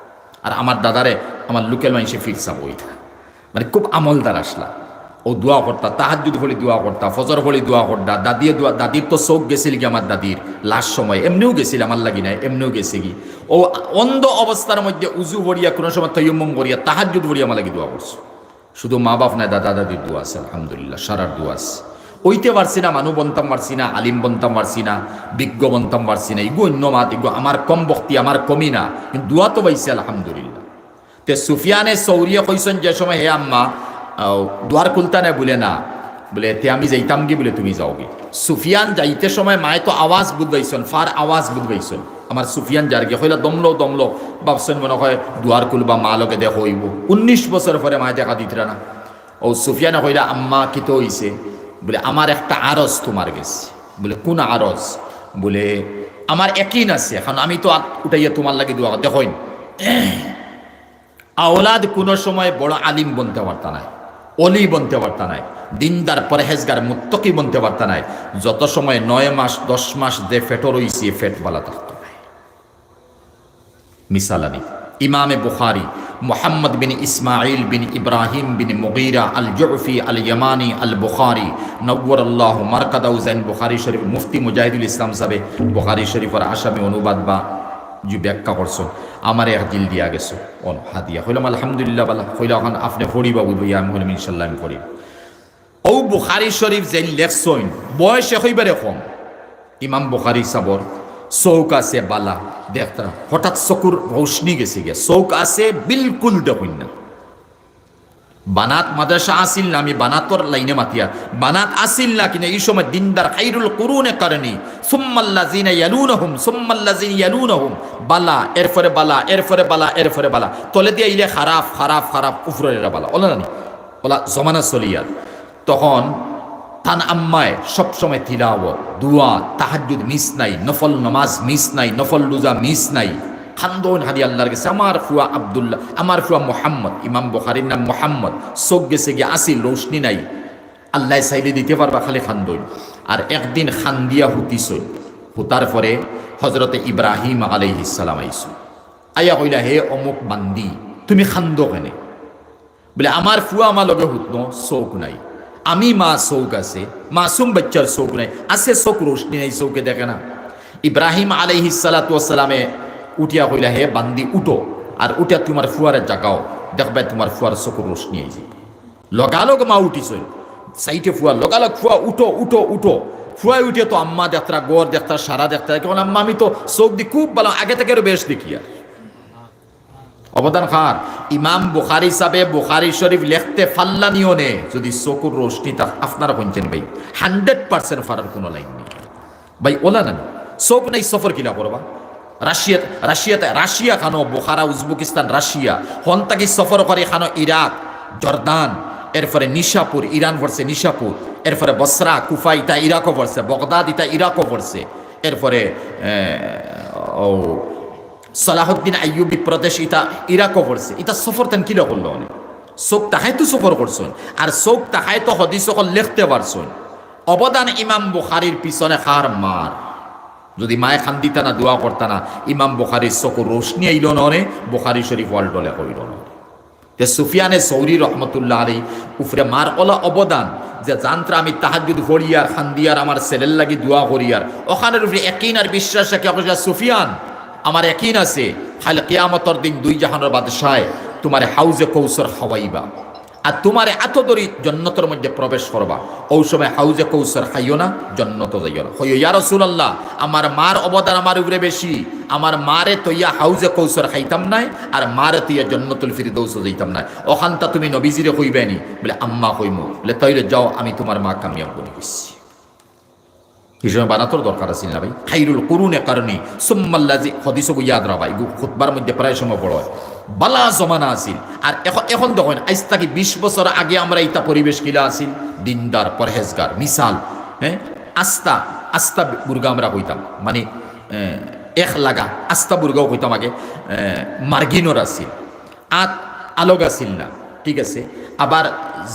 আর আমার দাদারে আমার লোকেল মানুষে ফিরসা বইতা, মানে খুব আমলদার আসলা। ও দোয়া করতা, তাহাজ্জুদ ভরি দোয়া করতা, ফজর ভরি দোয়া করতা। দাদির তো চোখ গেছিল কি আমার দাদির লাস্ট সময়, এমনিও গেছিল আমার লাগি নাই, এমনিও গেছে কি ও অন্ধ অবস্থার মধ্যে উজু ভরিয়া কোনো সময় তৈয়ম্মম করিয়া তাহাজ্জুদ ভরিয়া আমার লাগি দোয়া করছে। শুধু মা বাপ নাই, দাদা দাদির দোয়া আছে আলহামদুলিল্লাহ, সারার দোয়া আছে। ওইতে পারছি না, মানুষ বনতাম পারছি না, আলিম বনতাম পারছি না, বিজ্ঞ বনতাম পারছি না, ইগো অন্য মাত, ইগো আমার কম বক্তি, আমার কমি না, কিন্তু দোয়া তো পাইছে আলহামদুলিল্লাহ। তে সুফিয়ানে সৌরিয়া কইসন যে সময়, হে আম্মা দুয়ার খুলতা না, বলে না, বলে তে আমি যাইতাম কি, বলে তুমি যাওগে। সুফিয়ান যাইতে সময় মায়ে তো আওয়াজ বুঝবাইছন, ফার আওয়াজ বুঝবাইছন। আমার সুফিয়ান যার গিয়ে কইলা দমলো ভাবছেন মনে হয় দুয়ার খুলবা, মা লোকে দেখো হইব। 19 বছর পরে মায়ে দেখা দিতরা না। ও সুফিয়ানে কইলা আম্মা কি তো হইছে, বলে আমার একটা আরজ তোমার গেছে। বলে কোন আরজ, বলে আমার একই আছে, এখন আমি তো উঠাইয়া তোমার লাগে দোয়া দেখোই। আওলাদ কোনো সময় বড় আলিম বনতে পারতা নাই, অলি বনতে পারতা নাই, দিনদার পরহেজগার মুত্তকি বনতে পারতা নাই, যত সময় 9 মাস 10 মাস যে ফেটো রইছে ফেট বালা থাকতো নাই। মিসাল আনি ইমামে বুখারী মুহাম্মদ বিন ইসমাইল বিন ইব্রাহিম বিন মুগীরা আল জুফি আল ইয়ামানি আল বুখারী নওয়ারাল্লাহু মারকাদাউ জাইন বুখারী শরীফ মুফতি মুজাহিদুল ইসলাম সাহেব বুখারী শরীফের আসামি অনুবাদ বা যে ব্যাখ্যা করছো আমার এক দিল দিয়া গেছো অন হাদিয়া হইলাম আলহামদুলিল্লাহ বালা হইলা, এখন আপনি পড়িবা বুঝবো, আমি হইলাম ইনশাল্লাহ আমি পড়ি। ও বুখারী শরীফ যে লেখছইন বয়স হইবারে কম, ইমাম বুখারী সাবর চৌক আছে বালা দেখতা, হঠাৎ চকুর রৌশনি গেছে গিয়া, চৌক আছে বিলকুল দেখুন না। বানাত মাদ্রাসা আসিল না, আমি বানাতর লাইনে মাতিয়া, বানাত আসিল না কিনা এই সময় দিনদার খাইরুল কুরুনে কারণী সুম্মাল্লাযিনা ইয়ালুনহুম বালা, এরপরে বালা, এরপরে বালা, এরপরে বালা, তলে দিয়ে ইলে খারাপ উফরেরা বালা ওলা না ওলা জমানা চলিয়ার। তখন তান আম্মায় সবসময় তিলাওয়াত দুয়া তাহাজ্জুদ মিস নাই, নফল নামাজ মিস নাই, নফল রোজা মিস নাই। খান্দন হাদি আল্লাহর কাছে, আমার ফুয়া আব্দুল্লাহ, আমার ফুয়া মোহাম্মদ, ইমাম বুখারীর নাম মোহাম্মদ, চোখ গেছে গিয়ে আসিল, রোশনি নাই, আল্লাহ চাইলে দিতে পারবা, খালি খান্দন। আর একদিন খান্দিয়া হুতিছই, হুতার পরে হজরতে ইব্রাহিম আলাইহিস সালাম আইসু, আইয়া কইলা হে অমুক বান্দি তুমি খান্দ কেনে, বলে আমার ফুয়া আমার লগে হুতনো চৌক নাই, আমি মা চৌক আছে, মাসুম বাচ্চার চৌক নাই, আছে চোখ রোশনি নাই, চৌকে দেখে না। ইব্রাহিম আলাইহিস সালাতু ওয়াস সালামে উঠিয়া কইলা হে বান্দি উঠো, আর উঠিয়া তোমার ফুয়ারে জাগাও, দেখবে তোমার ফুয়ার চকুর রোশনি আইছে। লগালগ মা উঠিছে, সাইটে ফুয়া লগালগ ফুয়া উঠো উঠো উঠো, ফুয়াই উঠিয়া তো আম্মা দেখতা, গড় দেখতা, সারা দেখতা, কেমন আম্মা আমি তো চোখ দি খুব ভালো, আগে থেকে আরো বেশ দেখি। আর অবদান খান ইমাম বুখারী সাহেবে বুখারী শরীফ লিখতে ফাল্লানিও নে, যদি চকুর রোশনি তা আপনারা বলছেন ভাই 100% ফারার কোনো লাইন নেই ভাই, ওলা না চোখ নাই সফর কিলা করবা। রাশিয়া খানো বুখারা, উজবেকিস্তান, রাশিয়া হন তাকি সফর করে খানো ইরাক, জর্দান, এরপরে নিশাপুর, ইরান পড়ছে নিশাপুর, এরপরে বসরা, কুফা ইতা ইরাকও পড়ছে, বগদাদ ইতা ইরাকও পড়ছে, এরপরে সালাহুদ্দিন আইয়ুবী প্রদেশ ইতা ইরাকও পড়ছে। ইতা সফর তেন কিলো করলো অনেক, চোখ তাহাই তো সফর করছেন, আর চোখ তাহাই তো হদিস সকল লিখতে পারছেন। অবদান ইমাম বুখারীর পিছনে খার মার, যদি মায়ে খান্দিতা না দোয়া করতা না, ইমাম বুখারীর চকুর রোশনি আইল নরে, বুখারী শরীফ ওয়াল্ডলে কইল নরে। তে সুফিয়ানে সৌরি রহমতুল্লাহ আলাইহি উফরে মার ওলা অবদান, যে জানত্রা আমি তাহাজ্জুদ পড়িয়ার খান্দিয়ার আমার ছেলের লাগি দোয়া করিয়ার, ওখানের উপরে ইয়াকিন আর বিশ্বাস রাখি সুফিয়ান আমার ইয়াকিন আছে, খালি কিয়ামতের দিন দুই জাহানের বাদশাহ তোমার হাউজে কৌসর খাওয়াইবা, আর তোমার এত দরি জন্নতের মধ্যে প্রবেশ করবা, ওই সময় হাউজে কৌসর খাইও না, জন্নত যাইও না। হইও ইয়া রাসূলুল্লাহ, আমার মার অবদান আমার উপরে বেশি, আমার মারে তৈয়া হাউজে কৌসর খাইতাম নাই, আর মারে তৈয়া জন্নতুল ফিরদৌস যাইতাম নাই, ওখানটা তুমি নবীজিরে কইবেনি, বলে আম্মা কইমু, বলে তাইলে যাও, আমি তোমার মা কামিয়াব বলে গেছি। এই সময় বানাতর দরকার আছে না ভাই। খাইরুল কুরুনে কারণে সুম্মাল্লাজি হদিসও ইয়াদ রাখা, এগুলো খুতবার মধ্যে প্রায় সময় পড়া হয়। বালা জমানা আসিল। আর এখন এখন দেখেন আজ থেকে 20 বছর আগে আমরা ইটা পরিবেশ কিলা আসিল, দিনদার পরহেজগার মিসাল, হ্যাঁ আস্তা আস্তা বুর্গা আমরা কইতাম, মানে এক লাগা আস্তা বুর্গাও কইতাম আগে। মার্গিনর আসিল, আত আলোক আসিল না, ঠিক আছে। আবার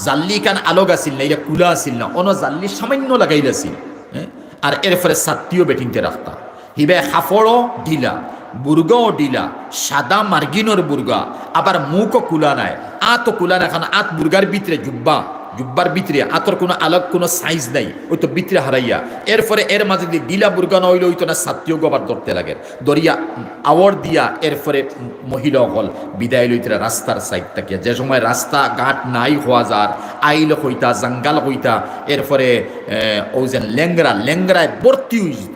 জাল্লি কান আলোক আসিল না, এটা কুলা আসিল না, অন জাল্লি সামান্য লাগাইল আসিল, হ্যাঁ। আর এরপরে সাত্তিও বেটিনতে রাখতা, হিবে হাফড়ও ঢিলা, বুর্গাও ঢিলা, সাদা মার্গিনর বুর্গা, আবার মুখও কুলা নাই, আতও কুলা নাই, কারণ আত বুর্গার ভিতরে জুব্বার ভিতরে আতর কোনো আলোক কোনো সাইজ নাই, ওই তো ভিতরে হারাইয়া। এরপরে এর মাঝে দিয়ে ডিলা বুর্গা নইলে ওই তো না সাত্তিও গবার ধরতে লাগে, দরিয়া আওয়ার দিয়া। এরপরে মহিলা হল বিদায় লইতে রাস্তার সাইড থাকিয়া, যে সময় রাস্তা ঘাট নাই হওয়া যার, আইল হইতা জঙ্গাল হইতা। এরপরে ও যে লেংরায় ভর্তি হয়ে যেত,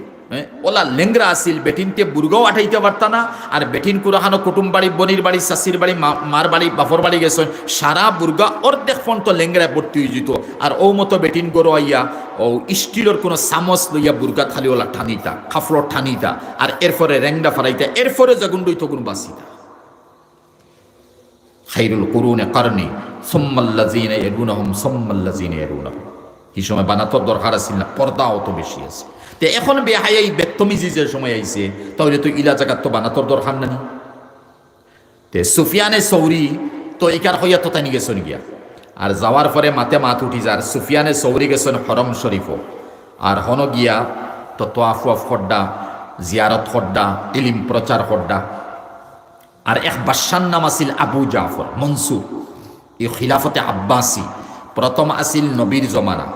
ওলা লেংরা আসিল, বেটিনতে বুর্গাও আঠাইতে পারতা না। আর বেটিন কুরাহানো কুটুম বাড়ি, বনির বাড়ি, শাশির বাড়ি, মার বাড়ি, বাপর বাড়ি গেছেন, সারা বুর্গা অর্ধেক ফোন লেংরায় ভর্তি হয়ে যেত। আর ও মতো বেটিন গরো আইয়া ও স্টিলের কোনো চামচ লইয়া বুর্গা খালি ওলা ঠানিতা, খাফড় ঠানিতা, আর এরপরে রেংডা ফারাইতা, এরপরে যগুন দই তগুন বাসিতা। খাইরুল কুরুনে কারণে সুম্মাল্লাযিনা ইয়ারুনাহুম সুম্মাল্লাযিনা ইয়ারুনাহুম। এই সময় বানাতর দরকার আছিল না, পর্দা অত বেশি আছে। তে এখন বেহায়াই বেত্তমিজি যে সময় আইছে, তাহলে তো ইলা জায়গার তো বানাতর দরকার নানি। তে সুফিয়ানে সৌরি তো ইকার হইয়া তো তানি গেছেন গিয়া, আর যাওয়ার পরে মাতে মাত উঠি যার সুফিয়ানে সৌরি গেছেন হরম শরীফও, আর হন গিয়া তো তোয়াফ খড্ডা, জিয়ারত খড্ডা, ইলিম প্রচার খড্ডা। আর এক বাদশার নাম আছিল আবু জাফর মনসুর। এই খিলাফতে আব্বাসী প্রথম আছিল নবীর জমানা,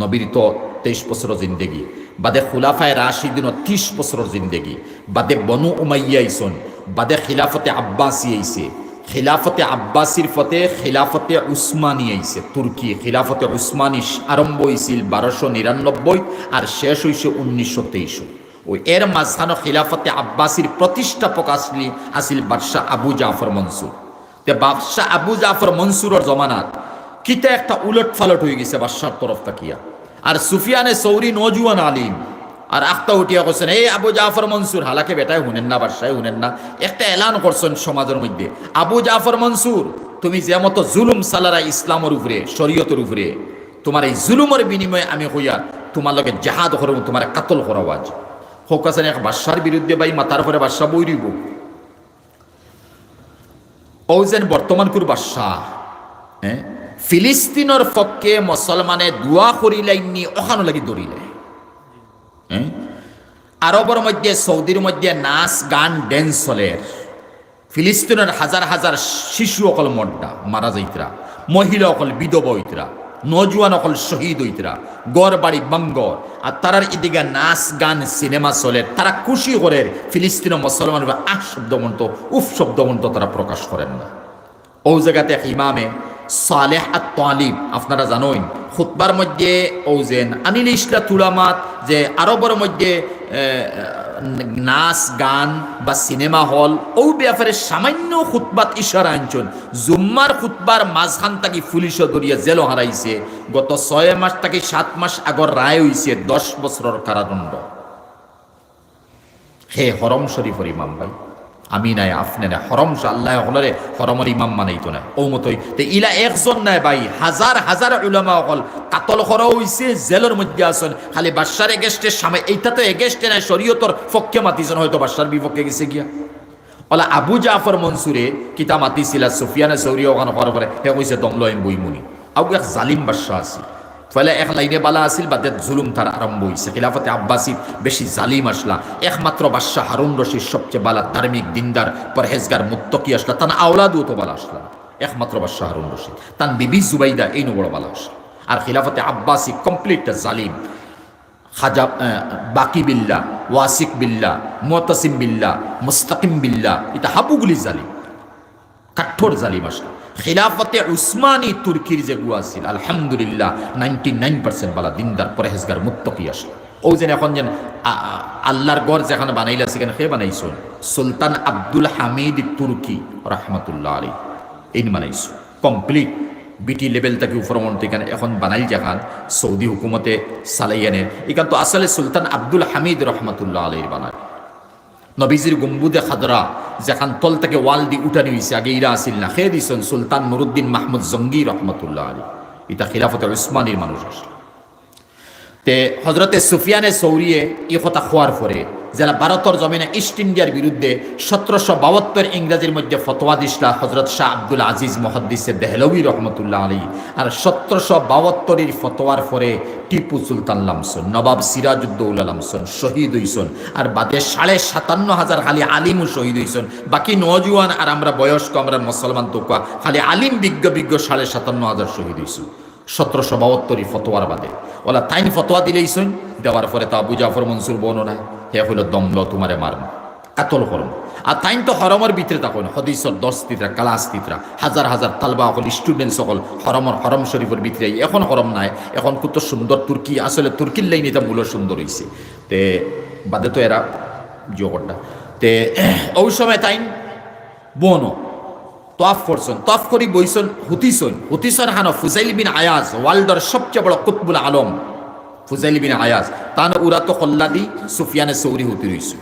নবীর তো 23 বছর জিন্দেগি, বাদে খুলাফায় রাশিদিন 30 বছর জিন্দেগি, বাদে বনু উমাইয়া আইসন, বাদে খিলাফতে আব্বাসী আইছে, খিলাফতে আব্বাসীর ফতে খিলাফতে উসমানী আইছে তুর্কি। খিলাফতে উসমানী আরম্ভ হয়েছিল 1299 আর শেষ হয়েছে 1923। ওই এর মাঝখানে খিলাফতে আব্বাসীর প্রতিষ্ঠাপক আসিল বাদশাহ আবু জাফর মনসুর। তে বাদশাহ আবু জাফর মনসুরের জমানাত কিতা একটা উলট ফালট হয়ে গেছে বাদশার তরফ তাকিয়া। আর সুফিয়ানে সৌরি নজুয়ান আলিম, আর আখতা উঠিয়া করছেন এই আবু জাফর মনসুর, হালাকে বেটায় হুনেন না, বাদশায় হুনেন না, একটা এলান করছেন সমাজের মধ্যে, আবু জাফর মনসুর তুমি যে মতো জুলুম সালারা ইসলামের উপরে, শরীয়তের উপরে, তোমার এই জুলুমের বিনিময়ে আমি হইয়া তোমার লগে জাহাদ করব, তোমার কাতল করা আজ হোক আছেন এক বাদশার বিরুদ্ধে বাই মাতার পরে বাদশা বই রইব। ও যেন বর্তমান কুর বাদশাহ, হ্যাঁ, ফিলিস্তিনের পক্ষে মুসলমানে দোয়া করিলাইনি, ওখানো লাগি দৌড়িলে। আরবের মধ্যে সৌদির মধ্যে নাচ গান ড্যান্স চলে, ফিলিস্তিনের হাজার হাজার শিশু অকল মর্দা মারা যাইতরা, মহিলা অকল বিধবা হইতরা, নজওয়ান অকল শহীদ হইতরা, গড় বাড়ি বাঙ্গর। আর তারার এদিকে নাচ গান সিনেমা চলে, তারা খুশি করে ফিলিস্তিনের মুসলমান আহ শব্দমন্ত উফ শব্দমন্ত তারা প্রকাশ করেন না। ও জায়গাতে এক ইমামে সালেহ আত-তালিব আপনারা জানেন খুতবার মধ্যে ওজেন আনিল ইসলা তুলামাত যে আরবের মধ্যে নাচ গান বা সিনেমা হল ও ব্যাপারে সামান্য খুতবাত ইশারা আনছেন। জুম্মার খুতবার মাঝখান থাকি পুলিশ ধরিয়া জেল হারাইছে, গত 6 মাস থেকে 7 মাস আগর রায় হইছে 10 বছরের কারাদণ্ড। হে হরম শরীফের ইমাম ভাই, আমি নাই আপনি না, হরম আল্লাহ হলরে হরমের ইমাম মানাইতো না ও মতোই। তো ইলা একজন নাই ভাই, হাজার হাজার উলামা হল কাতল করা হইছে, জেলের মধ্যে আছেন। খালি বাদশার এগেস্টের সামনে, এইটা তো এগেস্টে নাই, শরীয়তর পক্ষে মাতিছেন, হয়তো বাদশার বিপক্ষে গেছে গিয়া। ওলা আবু জাফর মনসুরে কিতা মাতিছিল সুফিয়ানে সৌরি ওখানে করার পরে হে কইছে দমল এম বইমুনি। আবু এক জালিম বাদশা আছে, ফলে এক লাইনে বালা আসিল, বাদে জুলুম তার আরম্ভ হয়েছে। খিলাফতে আব্বাসী বেশি জালিম আসলা, একমাত্র বাদশাহ হারুন রশিদ সবচেয়ে বালা ধার্মিক দিনদার পরহেজগার মুত্তকি আসলা, তান আওলাদও তো বালা আসলা, একমাত্র বাদশাহ হারুন রশিদ, তান বিবি জুবাইদা এই বড় বালা আসলা। আর খিলাফতে আব্বাসী কমপ্লিট জালিম, খাজা বাকি বিল্লা, ওয়াসিক বিল্লা, মুতাসিম বিল্লা, মুস্তাকিম বিল্লা, এটা হাবুগুলি জালিম, কাঠোর জালিম আসলা। খিলাফতে উসমানী তুর্কির যে গুয়া ছিল আলহামদুলিল্লাহ 99% বালা দিনদার পরহেজগার মুত্তকি আসলা। ও যেন এখন যেন আল্লাহর গড় যেখানে বানাইলা সেখানে খেয়ে বানাইছেন সুলতান আব্দুল হামিদ তুর্কি রহমতুল্লাহ আলী, এই বানাইছো কমপ্লিট বিটি লেভেল থেকে উপরমন্ত্রী এখানে এখন বানাইল জাহান সৌদি হুকুমতে সালাইয়ানের এখান তো আসলে সুলতান আব্দুল হামিদ রহমতুল্লাহ আলীর বানায় নবীজির গম্বুদে খাদরা যেখান তল থেকে ওয়াল দি উঠানি হয়েছে আগে ইরা আসিল না খেয়ে দিয়েছেন সুলতান নুরুদ্দিন মাহমুদ জঙ্গি রহমতুল্লাহ আলী এটা খিলাফতে উসমানীর মানুষ আসলে তে হজরতে সুফিয়ানে সৌরিয়ে ই কথা খোয়ার পরে যারা ভারতের জমিনে ইস্ট ইন্ডিয়ার বিরুদ্ধে 1772 ইংরেজির মধ্যে ফতোয়া দিসলা হজরত শাহ আব্দুল আজিজ মুহাদ্দিসে দেহলভী রহমতুল্লাহ আলী আর 1772 ফতোয়ার পরে টিপু সুলতান লামসন নবাব সিরাজউদ্দৌলা লামসন শহীদ হইসন আর বাদে 57,500 খালি আলিমও শহীদ হইসন বাকি নজওয়ান আর আমরা বয়স্ক আমরা মুসলমান তো খালি আলিম বিজ্ঞ 57,500 শহীদ হইসন 1772 ফতোয়ার বাদে ওলা তাইন ফতোয়া দিলেইছুন দেওয়ার পরে তো আবু জাফর মনসুর বোনও নাই হে হইল দমল তোমারে মারম কাতল করম আর তাইন তো হরমর ভিতরে তখন হদিসর 10 তিতরা কালাস তিতরা হাজার হাজার তালবা সকল স্টুডেন্ট সকল হরম শরীফের ভিতরে এখন হরম নাই এখন কত সুন্দর তুর্কি আসলে তুর্কির লাইন এটা মূল সুন্দর হয়েছে তে বাদে তো এরা জগৎটা তে ওই সময় তাইন বোনও তফ করছেন তফ করি বইছেন হুতিসন হানো ফুজাইল বিন আয়াজ ওয়ার্ল্ডের সবচেয়ে বড় কুতবুল আলম ফুজাইল বিন আয়াজ তান উরা তো কল্লাদি সুফিয়ানে সৌরি হুতি রইছে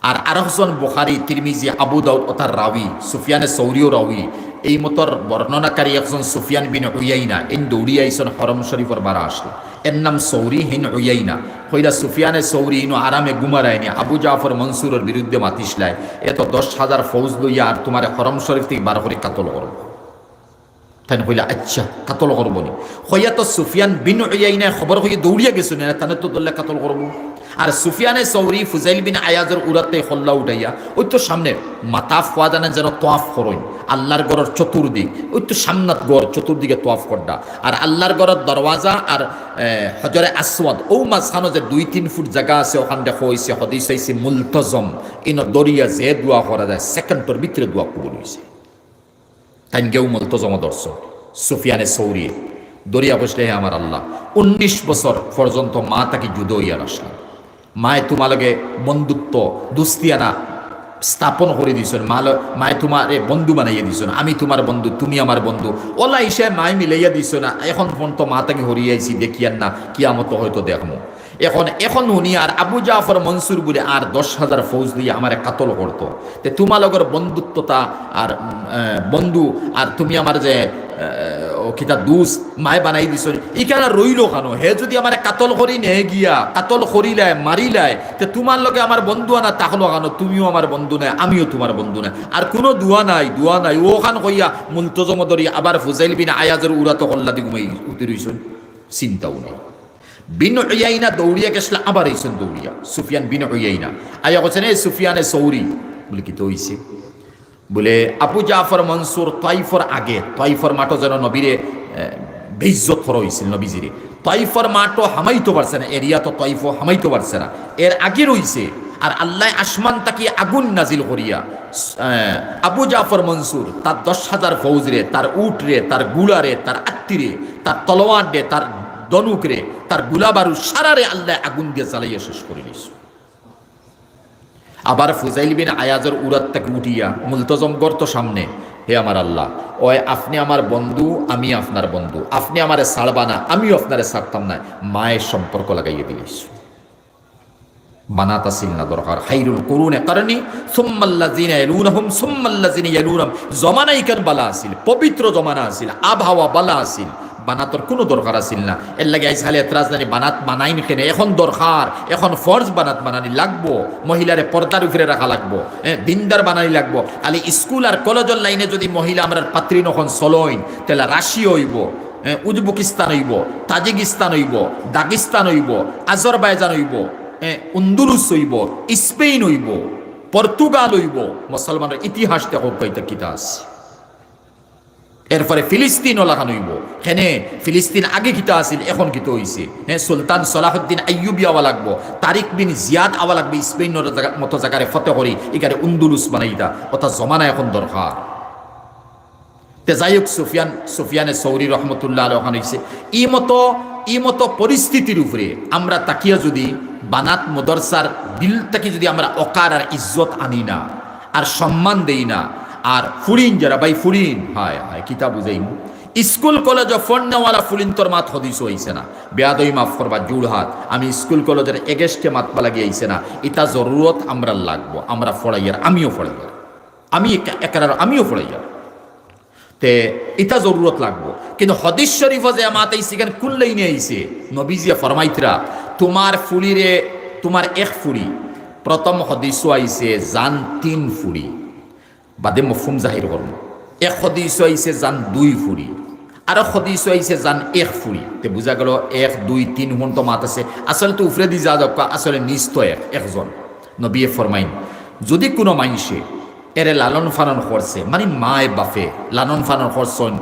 আর আরহজন বুখারী তিরমিজি আবু দাউদ ও তার রাবি সুফিয়ানে সৌরিও রাবি এই মতর বর্ণনাকারী একজন সুফিয়ান বিন উয়াইনা ইন দৌড়িয়াইছেন হরম শরীফের বারা আসলো এর নাম সৌরি হিন উয়াইনা হইলা সুফিয়ানে সৌরি ইনো আরামে গুমারায়নি আবু জাফর মনসুরের বিরুদ্ধে মাতিসলায় এত 10,000 ফৌজ লইয়া আর তোমার হরম শরীফ থেকে বার করে কাতল করব তাই হইলা আচ্ছা কাতল করবো নি হইয়া তো সুফিয়ান বিন উয়াইনা খবর হইয়া দৌড়িয়া গেছেন তানে তো দল্লে কাতল করবো আর সুফিয়ানে সৌরি ফুজাইল বিন আয়াজের উরাতে হল্লা উঠাইয়া ওই তো সামনে মাতাফ হওয়া জানেন যেন তোয়াফ করইন আল্লাহর গড়ের চতুর্দিক ওই তো সামনাত গড় চতুর্দিকে তোয়াফ করডা আর আল্লাহর গড়ের দরওয়াজা আর হজরে আসওয়াদ ও মাঝখানো যে 2-3 ফুট জায়গা আছে ওখান দেখো হয়েছে হদিস হয়েছে মুলতজম ইন দরিয়া যে দোয়া করা যায় সেকেন্ডের ভিতরে দোয়া কবুল হয়েছে তাই কেউ মুলতজম দর্শন সুফিয়ানে সৌরি দরিয়া বসলে হে আমার আল্লাহ 19 বছর পর্যন্ত মা তাকে যুদ্ধ হইয়ার আসলাম মায়ে তোমালকে বন্ধুত্ব দুস্তিয়ানা স্থাপন করে দিয়েছেন মায়ে তোমার বন্ধু বানাইয়া দিয়েছেন আমি তোমার বন্ধু তুমি আমার বন্ধু ওলা ইসে মায় মিলাইয়া দিছ না এখন পর্যন্ত মা তাকে হরিয়াইছি দেখিয়ান না কিয়ামত হয়তো দেখমো এখন উনি আর আবু জাফর মনসুর বলে আর 10,000 ফৌজ দিয়ে আমার কাতল করতো তে তোমালগর বন্ধুত্বতা আর বন্ধু আর তুমি আমার যে কিতা দুস মায় বানাই দিছ ইখানে রইল কেন হে যদি আমার কাতল করি নে গিয়া কাতল করিলায় মারিলায় তে তোমার লগে আমার বন্ধু আনা তাহলো কেন তুমিও আমার বন্ধু নাই আমিও তোমার বন্ধু নাই আর কোনো দোয়া নাই ওখান কইয়া মুলতজম ধরি আবার ফুজাইল বিন আয়াজের উড়াতো কল্লা দি ঘুমাই উঠে রইছেন চিন্তাও নেই বিন উয়াইনা দৌড়িয়া গেছিল আবার এইছেন দৌড়িয়া সুফিয়ান বিন উয়াইনা আয়া বলছেন এই সুফিয়ানে সৌরি বলে কি তো হইছে বলে আবু জাফর মনসুর তাইফর আগে তাইফর মাঠও যেন নবীরে বেইজ্জত করা হয়েছিল নবীজিরে তাইফর মাঠও হামাইতে পারছে না এরিয়া তো তাইফও হামাইতে পারছে না এর আগে রইছে আর আল্লাহ আসমান তাকে আগুন নাজিল করিয়া আবু জাফর মনসুর তার 10,000 ফৌজ রে তার উট রে তার গুলা রে তার আত্মি রে তার তলোয়ার রে তার দনুক রে তার গুলা বারু সারারে আল্লাহ আগুন দিয়ে জ্বালাইয়া শেষ করে দিস আবার ফুজাইল বিন আয়াজের উরাত থেকে উঠিয়া মুলতজম গর্ত সামনে হে আমার আল্লাহ ওই আপনি আমার বন্ধু আমি আপনার বন্ধু আপনি আমারে ছাড়বা না আমিও আপনারে ছাড়তাম না মায়ের সম্পর্ক লাগাইয়ে দিলিস বানাত আসিল না দরকার খাইরুল কুরুনে কারণী সুম্মাল্লাযিনা ইয়ালুনহুম সুম্মাল্লাযিনা ইয়ালুনহুম জমানাই কেন বালা আসিল পবিত্র জমানা আসিল আবহাওয়া বালা আসিল বানাতর কোনো দরকার আসিল না এর লাগে আইস খালি এতরাজ জানি বানাত বানাইন কেনে এখন দরকার এখন ফরজ বানাত বানানি লাগবো মহিলারে পর্দার উপরে রাখা লাগবো দিনদার বানানি লাগবো খালি স্কুল আর কলেজের লাইনে যদি মহিলা আমরা পাত্রী নখন চলইন তাহলে রাশিয়া হইব উজবেকিস্তান হইব তাজিকিস্তান হইব দাগিস্তান হইব আজারবাইজান হইব উন্দুরুস হইব স্পেন হইব পর্তুগাল হইব মুসলমানের ইতিহাস দেখো কইটা কিতা আছে এরপরে ফিলিস্তিনও লাগানো হইব হেনে ফিলিস্তিন আগে কিতা আছিল এখন কিতা হইছে সুলতান সলাহুদ্দিন আইয়ুবি আওয়া লাগবো তারিক বিন জিয়াদ আওয়া লাগবে স্পেনের মতো জায়গায় ফতে করি এখানে উন্দুলুস বানাইতা অর্থাৎ জমানা এখন দরকার তে যাই হোক সুফিয়ানে সৌরি রহমতুল্লাহ ওখান হইছে ই মতো পরিস্থিতির উপরে আমরা তাকিয়া যদি বানাত মদরসার দিল থেকে যদি আমরা অকার আর ইজ্জত আনি না আর সম্মান দেই না আর ফুরিন যারা ভাই ফুরিন হায় হায় কিতা বুঝাইম স্কুল কলেজ ফন্ডওয়ালা ফুলিন্তর মাত হদিস হইছে না, বেয়াদই মাফ করবা জুড়হাত, আমি স্কুল কলেজের এগেস্টে মাতবা লাগিয়েছে না, ইটা জরুরত আমরা লাগবো, আমরা ফড়াইয়ার, আমিও ফড়াইয়ার, আমিও ফড়াইয়ার, তে ইটা জরুরত লাগবো। কিন্তু হদিস শরীফ যে মাত আইসি কেন কুল্লেই নিয়ে আইছে, নবীজিয়া ফরমাইতরা তোমার ফুলিরে তোমার এক ফুরি, প্রথম হদিস আইছে জান 3 ফুরি, বাদে মফহুম জাহির করব, এক হদিস আইছে জান 2 ফুরি, আর হদিস আইছে জান 1 ফুরি, তে বুঝা গেল 1 2 3 হুন তো মাত আছে, আসলে তো উফরে দি যা দক্কা, আসলে নিজ তো একজন। নবী ফরমাইন যদি কোনো মানুষে এরে লালন ফালন করছে, মানে মায় বাফে লালন ফালন করছেন,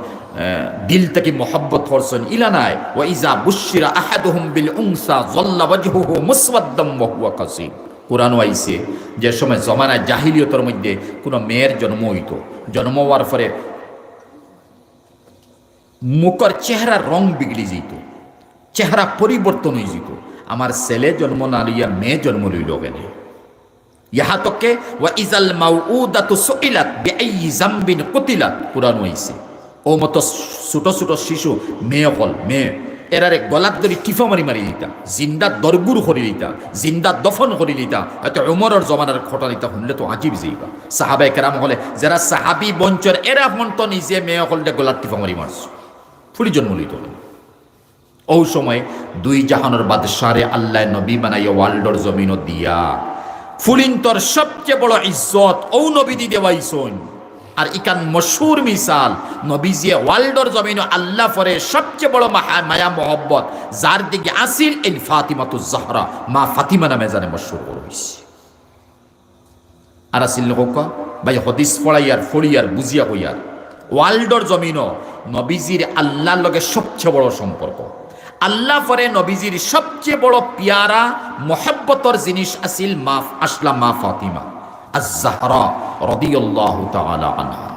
দিল থেকে মোহাব্বত করছেন, ইলা নাই ওয়া ইজা বুশিরা আহাদুহুম বিল উনসা যাল্লা ওয়াজহুহু মুসওয়াদ্দাম ওয়া হুয়া কাসীম। কোরআন আইছে যে সময় জমানায় জাহিলিয়তের মধ্যে কোনো মেয়ের জন্ম হইত, জন্ম হওয়ার পরে মুখের চেহারা রং বিগড়ে যেত, চেহারা পরিবর্তন হয়ে যেত। আমার ছেলে জন্ম না লইয়া মেয়ে জন্ম লইল কেন, ইহা তকে ওয়া ইজাল মাউউদাতু সুইলাত বিআইয়ি যামবিন কুতিলাত, কোরআন হইছে ও মতো ছোট ছোট শিশু মেয়ে হল, মেয়ে এরারে গলাত ধরি টিফা মারি মারি দিতা, জিন্দা দরগুর করি দিতা, জিন্দা দফন করি দিতা। এত উমরের জমানার ঘটনাটা শুনলে তো আজীব যাইবা। সাহাবায়ে কেরাম হলে যারা সাহাবি বঞ্চর, এরা মন্ত নিজে মেয়ে হলটা গলাত টিফা মারি মারছ, ফুলি জন্ম লইত। ও সময় 2 জাহানের বাদশারে আল্লাহ নবী বানাইয়া ওয়ার্ল্ডর জমিন দিয়া, ফুলিন্তর সবচেয়ে বড় ইজ্জত ও নবী দি দেওয়াইছন। আর ইকান মশহুর মিসাল, নবীজি ওয়ার্ল্ডর জমিন আল্লাহ পরে সবচেয়ে বড় মায়া মোহব্বত যার দিকে আসিল এই ফাতিমাতুজ জাহরা, মা ফাতিমা নামে জানে মশহুর হইছে। আর আসিল লোক ভাই হদিস পড়াইয়ার ফড়িয়ার বুঝিয়া হইয়ার, ওয়ার্ল্ডর জমিন নবীজির আল্লাহর লগে সবচেয়ে বড় সম্পর্ক। আল্লাহ পরে নবীজির সবচেয়ে বড় পিয়ারা মোহাব্বতর জিনিস আসিল মা আসলাম মা ফাতিমা আজ-জাহরা রাদিয়াল্লাহু তাআলা আনহা।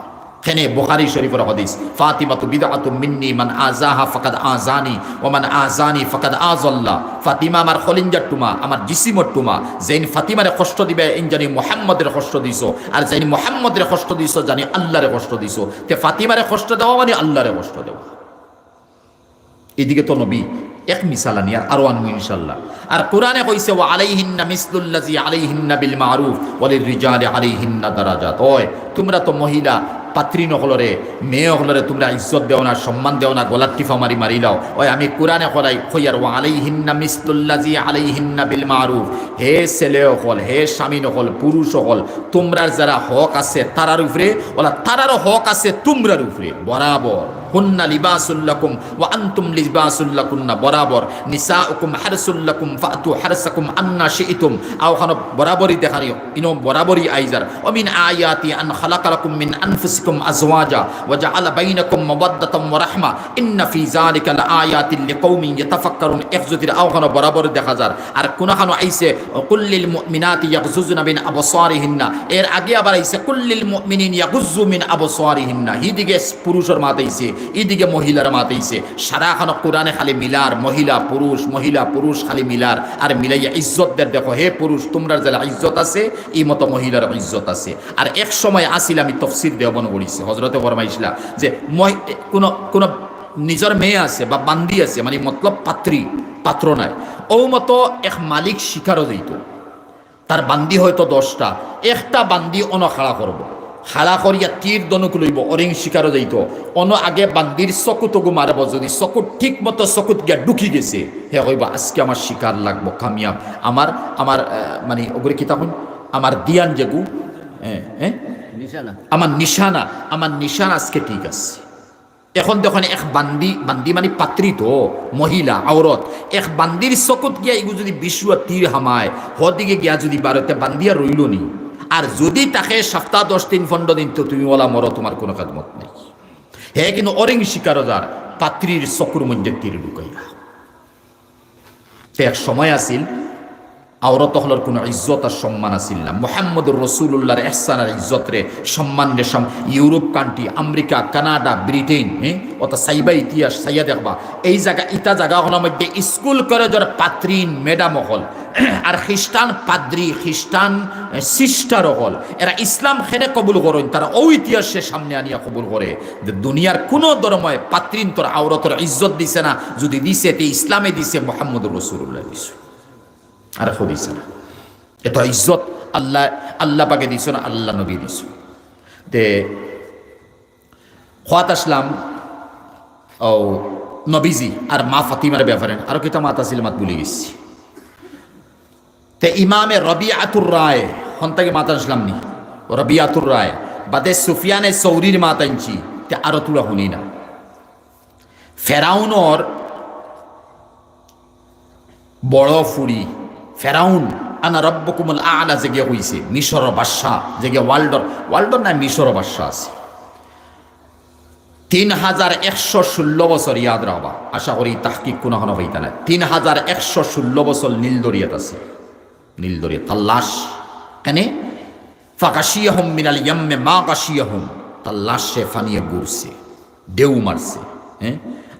কেনে বুখারী শরীফের হাদিস, ফাতিমাতু বিদআতুম মিন্নি মান আযাহা ফাকাদ আযানি ওয়া মান আযানি ফাকাদ আযাল্লাহ। ফাতিমা আমার খলিঞ্জার টুমা, আমার জিসিমর টুমা, যেইন ফাতিমারে কষ্ট দিবে ইন জানি মুহাম্মদের কষ্ট দিছো, আর যেইন মুহাম্মদের কষ্ট দিছো জানি আল্লাহরে কষ্ট দিছো। তে ফাতিমারে কষ্ট দেওয়া মানে আল্লাহরে কষ্ট দেওয়া। এদিকে তো নবী এক মিসাল আনি আরো আনবো ইনশাল্লাহ। আর কোরআনে কইছে ওয়া আলাইহিন্না মিসলুল্লাযী আলাইহিন্না বিল মারুফ ওয়া লিররিজালি আলাইহিন্না দারাজাত। ওই তোমরা তো মহিলা পাত্রী নকলরে মেয়ে হলরে তোমরা ইজ্জত দেও না, সম্মান দেও না, গলার টিফা মারি মারি লাও। ওই আমি কোরআনে করাই কইয়ার ওয়া আলাইহিন্না মিসলুল্লাযী আলাইহিন্না বিল মারুফ, হে ছেলে হল, হে স্বামী হল, পুরুষ হল, তোমরার যারা হক আছে তারার উপরে, ওলা তারারও হক আছে তোমরার উপরে বরাবর। হুন্না লিবাসুল লাকুম ওয়া আনতুম লিবাসুল লাকুন্না, বরাবর। নিসাউকুম হারসুল লাকুম ফাতু হারসাকুম আন্না শিইতুম, আওখানে বরাবরই দেখারিও ইনো বরাবরই আইজার। ওয়া মিন আয়াতি আন খালাকা লাকুম মিন আনফুসিকুম আজওয়াজা ওয়া জাআলা বাইনাকুম মাওয়াদ্দাতাম ওয়া রাহমা ইন্না ফি যালিকা লাআয়াতিন লিকাউমিন ইয়াতাফাক্কারুন। একজুতির আওখানে বরাবর দেখা যার। আর কোনখানে আইছে কুল্লিল মুমিনাতি ইয়াগযুজনা মিন আবসারিহিন্না, এর আগে আবার আইছে কুল্লিল মুমিনিন ইয়াগযু মিন আবসারিহিন্না। হিদিকে পুরুষের মাত আইছে, এদিকে মহিলার মাত আইছে। সারাখান কোরআনে খালি মিলার, মহিলা পুরুষ খালি মিলার। আর মিলাইয়া ইজ্জতদের দেখো, হে পুরুষ তোমরা যারা ইজ্জত আছে এই মতো মহিলার ইজ্জত আছে। আর এক সময় আসিল, আমি তফসির দেওয়ান করেছি, হজরতে ফরমাইছিলা যে কোন নিজের মেয়ে আছে বা বান্দি আছে, মানে মতলব পাত্র নাই, ও মতো এক মালিক শিকারও দিত, তার বান্দি হয়তো 10টা, একটা বান্দি অনখাড়া করবো, খাড়া করিয়া তীর দনক লইব, অরিং শিকারও যাইত, অন আগে বান্দির চকুতকু মারব, যদি চকুত ঠিক মতো চকুত গিয়া ঢুকি গেছে, হে কইব আজকে আমার শিকার লাগবো কামিয়াব, আমার মানে ওগুলি কিতাব আমার দিয়ান যেগু আমার নিশানা আজকে ঠিক আছে। এখন দেখুন এক বান্দি মানে পাত্রী তো মহিলা আওরত, এক বান্দির চকুত গিয়া এগু যদি বিশুয়া তীর হামায় হদিকে গিয়া যদি বারোতে বান্দিয়া রইল নি, আর যদি তাকে সপ্তাহ 10 দিন 15 দিন তো তুমি ওলা মরো, তোমার কোনো কাজমত নেই। হে কিন্তু অরিং শিকার যার পাত্রীর চকুর মধ্যে তীর ঢুকাইয়া। এক সময় আসিল আওরত হলর কোনো ইজ্জত আর সম্মান আসিল না। মোহাম্মদুর রসুল্লাহর এহসান আর ইজ্জত রে সম্মান রেশম Europe country, America, Canada, Britain, অত সাইবা ইতিহাস সাইয়া দেখবা এই জায়গা ইটা জায়গা হলার মধ্যে স্কুল করে যারা পাত্রিন ম্যাডাম হল আর খ্রিস্টান পাদ্রি, খ্রিস্টান সিস্টার হল, এরা ইসলাম খেনে কবুল করেন, তারা ও ইতিহাসের সামনে আনিয়া কবুল করে যে দুনিয়ার কোনো ধর্ময় পাত্রিন তোর আওরতর ইজ্জত দিছে না, যদি দিছে তে ইসলামে দিছে, মোহাম্মদুর রসুল্লাহ দিছে আর দিছে না। এটা ইজ্জত আল্লাহ আল্লাহ পাকে দিছ না, আল্লাহ নবী দিছ। তে খাত আসলাম ও নবীজি আর মা ফাতিমার ব্যাপারে আরো কিতা মাত আছিল, মাত ভুলে গেছি। তে ইমামে রবিআতুর রায় হন্তাকে মাত আসলাম নি, রবিআতুর রায় বাদে সুফিয়ানে সৌরির মাত আনছি, তে আরো তুলা শুনি না। ফেরাউনর বড় ফুরি ফেরাউন আনা রব্বকুমুল আলা জেগে হইছে, মিশর বাদশাহ জেগে ওয়ার্ল্ডর না মিশর বাদশাহ আছে। 3116 বছর ইয়াদ রাখবা, আশা করি তাহকিক কোনো হন হইতা না। 3116 বছর নীল দরিয়াত আছে, নীল দরিয়া তাল্লাশ কেনে ফাকাশিয়াহুম মিনাল ইয়াম্মে মা কাশিয়াহুম, তাল্লাশ সে ফানিয়ে ঘুরছে, ঢেউ মারছে।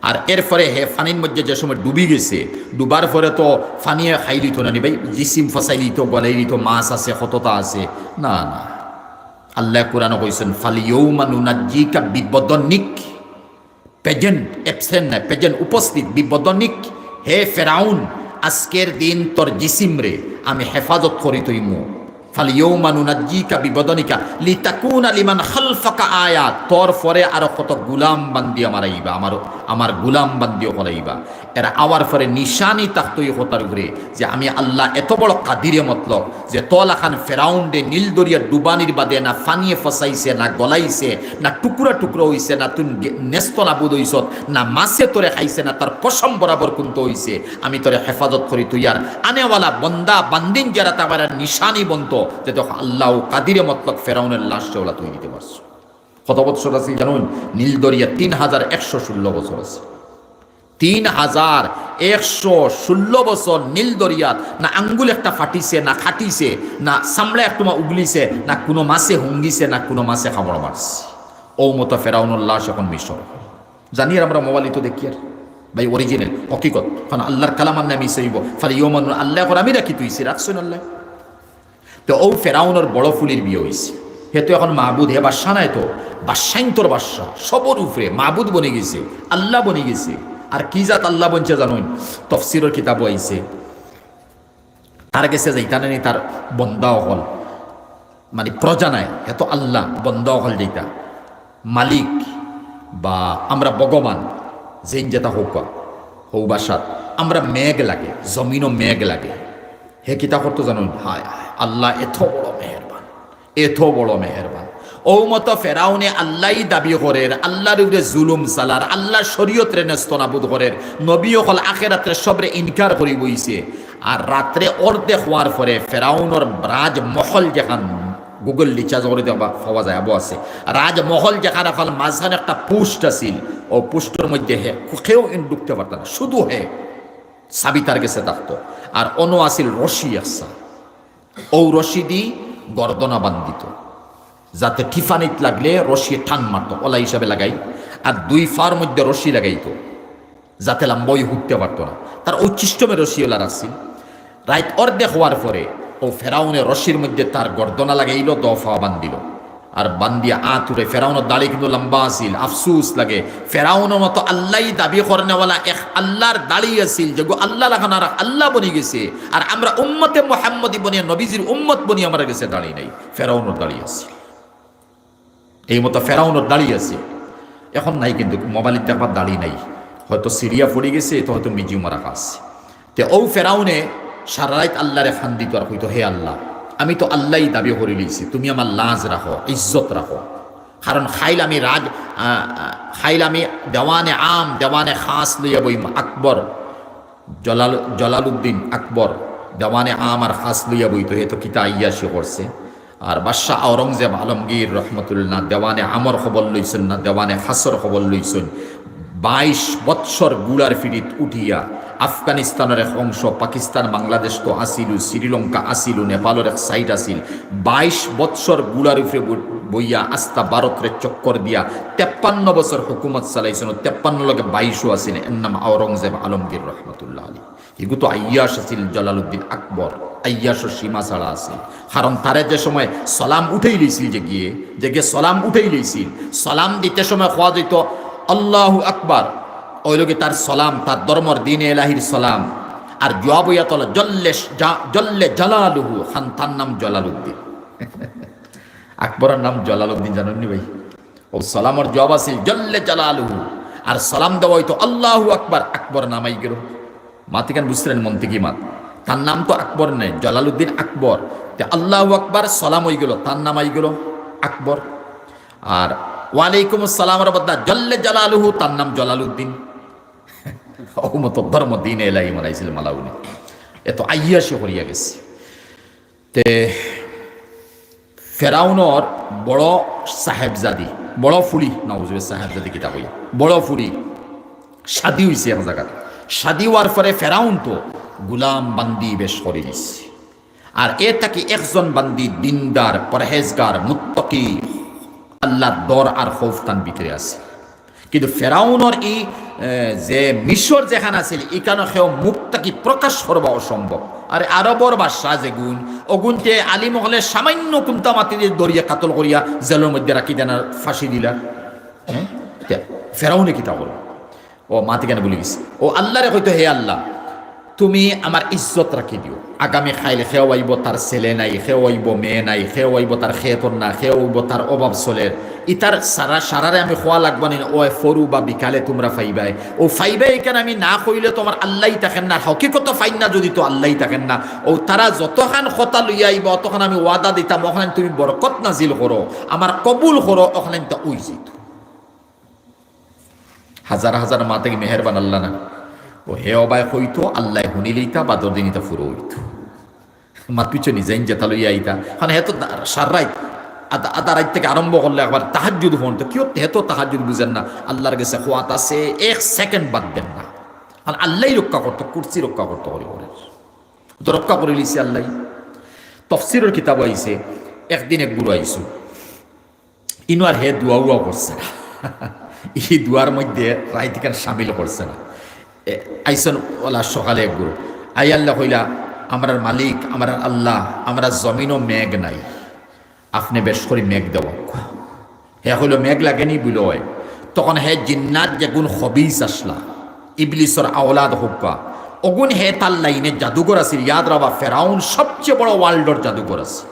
আর এরপরে হে ফানির মধ্যে যে সময় ডুবি গেছে, ডুবার পরে তো ফানিয়ে খাই দিত না নি ভাই, জিসিম ফসাই দিত, গলাই দিত, মাছ আছে, কতটা আছে, না না। আল্লাহ কোরআন কইছেন ফালিয়াউমা নুনাজ্জিকা বিবদনিক, প্রেজেন্ট অ্যাবসেন্ট না, প্রেজেন্ট উপস্থিত, বিবদনিক হে ফেরাউন আজকের দিন তোর জিসিম রে আমি হেফাজত করি তৈমু। ফালিয়াউমা নুনাজ্জিকা বিবদনিকা লিতাকুনা লিমান খালফাকা আয়াত, তোর পরে আরো কত গুলাম বান্দিয়া মারাইবা, আমার গুলাম বান্দিও করাইবা। এরা আওয়ার পরে নিশানি তাকতই হতার উপরে যে আমি আল্লাহ এত বড় কাদিরে মতলব যে তলাখান ফেরাউন ডে নীল দরিয়া ডুবানির বাদে না ফানিয়ে ফসাইছে, না গলাইছে, না টুকরা টুকরো হইছে, না তুই নেস্ত নাবুদ হইছ, না মাছে তোরে খাইছে, না তার পশম বরাবর কুন্ত হইছে। আমি তোরে হেফাজত করি, তুই আর আনেওয়ালা বন্দা বান্দিন যারা তার নিশানি বন্ত যে তখন আল্লাহ কাদিরে মতলব ফেরাউনের লাশটা ওলা তুই দিতে পারছো। কত বছর আছে জানুন? নীল দরিয়া 3116 বছর আছে। 3116 বছর নীল দরিয়াত না আঙ্গুল একটা ফাটিছে, না খাটিছে, না সামলা একটু উগলিছে, না কোনো মাছে হুঙ্গিছে, না কোনো মাছে খাবড় মারছে। ও মতো ফেরাউনুল লাশ এখন মিশর। জানি আর আমরা মোবাইল তো দেখি আর ভাই অরিজিনাল হকিকত, কারণ আল্লাহর কালামার নামে মিশাইব ফালি ইয়মান আল্লাহ করে আমি রাখি তুইছি রাখছেন আল্লাহ। তো ও ফেরাউনের বড় ফুলির বিয়ে হয়েছে, হে তো এখন মাহবুদ, হে বাদশা নাই তো, বাদশাইন তোর বাদশা, সবর উপরে মাহবুদ বনে গেছে, আল্লাহ বনে গেছে। আর কি জাত আল্লাহ বনছে জানুন? তফসিরের কিতাব আইছে তার গেছে যেটা নেই তার বন্দাও হল, মানে প্রজা নাই, এত আল্লাহ বন্দাও হল যেটা মালিক বা আমরা ভগবান যেন যেটা হোক হৌবাসাত আমরা মেঘ লাগে, জমিনও মেঘ লাগে। হে কিতা করতো জানুন? হায় আল্লাহ এত বড় মেহেরবান, এত বড় মেহেরবান। ও মতো ফেরাউনে আল্লাহ দাবি করের, আল্লাহর উপরে জুলুম চালার, আল্লাহ শরীয়তরে নেস্তনাবুদ করের, নবী হল আখেরাতে সবরে ইনকার করি বইছে। আর রাত্রে অর্ধেক হওয়ার পরে ফেরাউনের রাজমহল যেখান গুগল রিচার্জ করে দেওয়া পাওয়া যায় আবু আছে, রাজমহল যেখানে এখন মাঝখানে একটা পুষ্ট আছিল, ও পুষ্টের মধ্যে হে কেউ ঢুকতে পারত না, শুধু হে সাবি তার গেছে থাকতো। আর অন্য আছিল রশি আসা, ও রশি দি গর্দনা বান্ধিত, যাতে টিফানিত লাগলে রশি টান মারত, ওলা হিসাবে লাগাই। আর দুই ফার মধ্যে রশি লাগাইতো যাতে লাম্বই হুকতে পারতো না, তার ঐচিষ্টমে রশি ওলা রাখছিল। রাইত অর্ধেক হওয়ার পরে ও ফেরাউনের রশির মধ্যে তার গর্দনা লাগাইল, দফা বান্ধিল। আর বান্দিয়া আতুরে ফেরাউনের দাড়ি কিন্তু লম্বা আছিল, আফসুস লাগে ফেরাউনের মতো আল্লাহ দাবি করেনেওয়ালা এক আল্লাহর দাড়ি আছিল, যে আল্লাহ লাগান আর আল্লাহ বনি গেছে। আর আমরা উম্মতে মুহাম্মদী বনিয়া নবীজির উম্মত বনি আমার গেছে দাড়ি নাই, ফেরাউনের দাড়ি আছিল। এই মতো ফেরাউনের দাড়ি আছে, এখন নাই কিন্তু মোবাইলের দেখার দাড়ি নাই, হয়তো সিরিয়া পড়ে গেছে, তো হয়তো মিজিউম রাখা আছে। তে ও ফেরাউনে সারা রাত আল্লাহরে ফান দিত আর হইতো, হে আল্লাহ আমি তো আল্লাহ দাবি করে লিয়েছি, তুমি আমার লাজ রাখো, ইজ্জত রাখো। কারণ খাইল আমি দেওয়ানে আম দেওয়ানে খাস লইয়া বই আকবর জলালুদ্দিন আকবর দেওয়ানে আম আর খাস লইয়া বইতো, হে তো কিতা ইয়াসি করছে। আর বাদশাহ আওরঙ্গজেব আলমগীর রহমতুল্লাহ দেওয়ানে আমর খবর লইছেন না, দেওয়ানে খাসর খবর লইছেন। 22 বৎসর গুড়ার ফিরিত উঠিয়া আফগানিস্তানের এক অংশ, পাকিস্তান বাংলাদেশ তো আসিল, শ্রীলঙ্কা আসিল, নেপালের এক সাইড আসিল, 22 বৎসর গুড়ার উপরে বইয়া আস্তা ভারতের চক্কর দিয়া 53 বছর হুকুমত চালাইছেন। 53 লগে 22ও আসিল। এর নাম আওরঙ্গজেব আলমগীর রহমতুল্লাহ আলী। এগুলো তো আইয়াস আসিল জালালউদ্দিন আকবর, আইয়াসের সীমা ছাড়া আসিল। কারণ তারে যে সময় সালাম উঠেই লইছিল, যে গিয়ে সালাম উঠেই লইছিল, সালাম দিতে সময় খোয়া দিত আল্লাহু আকবার, ওই লোকে তার সালাম, তার ধর্মর দিন এলাহির সালাম। আর জবাব হইয়া তল জল্লে জালালুহু, খান তার নাম জালালউদ্দিন। আকবরের নাম জালালউদ্দিন, জানেননি ভাই? ও সালামর জবাব আছিল জল্লে জালালুহু, আর সালাম দেওয়া হইতো আল্লাহু আকবার। আকবর নামাই গেল। মাতিকান বুঝলেন মন্ত্রী কি মাত? তার নাম তো আকবর নেই, জালালউদ্দিন আকবর। আল্লাহু আকবার সালাম হয়ে গেল, তার নামাই গেল আকবর। আর ওয়ালাইকুম আসসালাম বদলা জল্লে জালালুহু, তার নাম জালালউদ্দিন। মতো ধর্ম দিন এলাই মানাইছিল মালাউনি। এত আইয়াসে করিয়া গেছে। তে ফেরাউনর বড় সাহেবজাদি, বড় ফুরি, নওজুবে সাহেবজাদি কিতা কইয়া, বড় ফুরি শাদি হইছে এক জায়গায়। শাদি হওয়ার পরে ফেরাউন তো গুলাম বান্দি বেশ করে দিছে। আর এ তাকে একজন বান্দি দিনদার, পরহেজগার, মুত্তাকি, আল্লাহর ডর আর খৌফ তান ভিতরে আছে। কিন্তু ফেরাউনর এই যে মিশর যেখানে আছে, এখানে সেও মুক্তাকি প্রকাশ করবা অসম্ভব। আর আরবর বাদশাহ যে গুণ, অগুণতে আলী মহলে সামান্য কুন্তা মাতি দিয়ে দরিয়া কাতল করিয়া জেলের মধ্যে রাখি দেন, ফাঁসি দিলা। ফেরাউনে কিতা করো? ও মাতি কেন বলে গেছে, ও আল্লাহরে হয়তো হে আল্লাহ, তুমি আমার ইজ্জত রাখি দিও। আগামী খাইলে খেও আইব তার ছেলে নাই, খেও আইব মেয়ে নাই, খেও আইব তার খেতর না, খেও আইব তার অভাব চলের, ইতার সারারে আমি খোয়া লাগবা নি। ও ফরু বা বিকালে তোমরা ফাইবাই, ও ফাইবাই এখানে আমি না কইলে তোমার আল্লাহ থাকেন না, হকিকত ফাইন না যদি তো আল্লাহ থাকেন না। ও তারা যতখান কথা লইয়া আইব তখন আমি ওয়াদা দিতাম, ওখানে তুমি বরকত নাজিল করো, আমার কবুল করো, ওখানে তা উই যেত। হাজার হাজার মা থেকে মেহেরবান আল্লাহ না। ও হে অবায় হইতো, আল্লাহ শুনিলিতা বা দরদিনিতা ফুরো হইতো। মাত পিছু নিজেন যেতা লইয়া আইতা, কারণ হে তো সার রাইত আধা রাত থেকে আরম্ভ করলে একবার তাহাজ্জুদ হন, তো কেউ হে তো তাহাজ্জুদ বুঝেন না। আল্লাহর কাছে খোয়াত আছে, 1 সেকেন্ড বাদ দেন না। কারণ আল্লাহ রক্ষা করতো, কুরসি রক্ষা করতো, তো রক্ষা করে লিছে আল্লাহ। তফসিরের কিতাব আইছে, একদিন এক গুরু আইসু, ইনু আর হে দুয়া উয়া করছে না। এই দুয়ার মধ্যে রাইতিকার সামিল করছে না। আইসন ওলা সকালে এক গুরু আই, আল্লাহ কইলা, আমার মালিক, আমার আল্লাহ, আমরা জমিনও মেঘ নাই, আপনি বেশ করে মেঘ দেব। হে হইল মেঘ লাগেনি বুল। তখন হে জিন্নাত যে গুণ খবিস আসলা, ইবলিসর আওলাদ হোকা, অগুন হে তার লাইনে জাদুঘর আছে। ইয়াদ রাবা, ফেরাউন সবচেয়ে বড় ওয়ার্ল্ডর জাদুঘর আছে।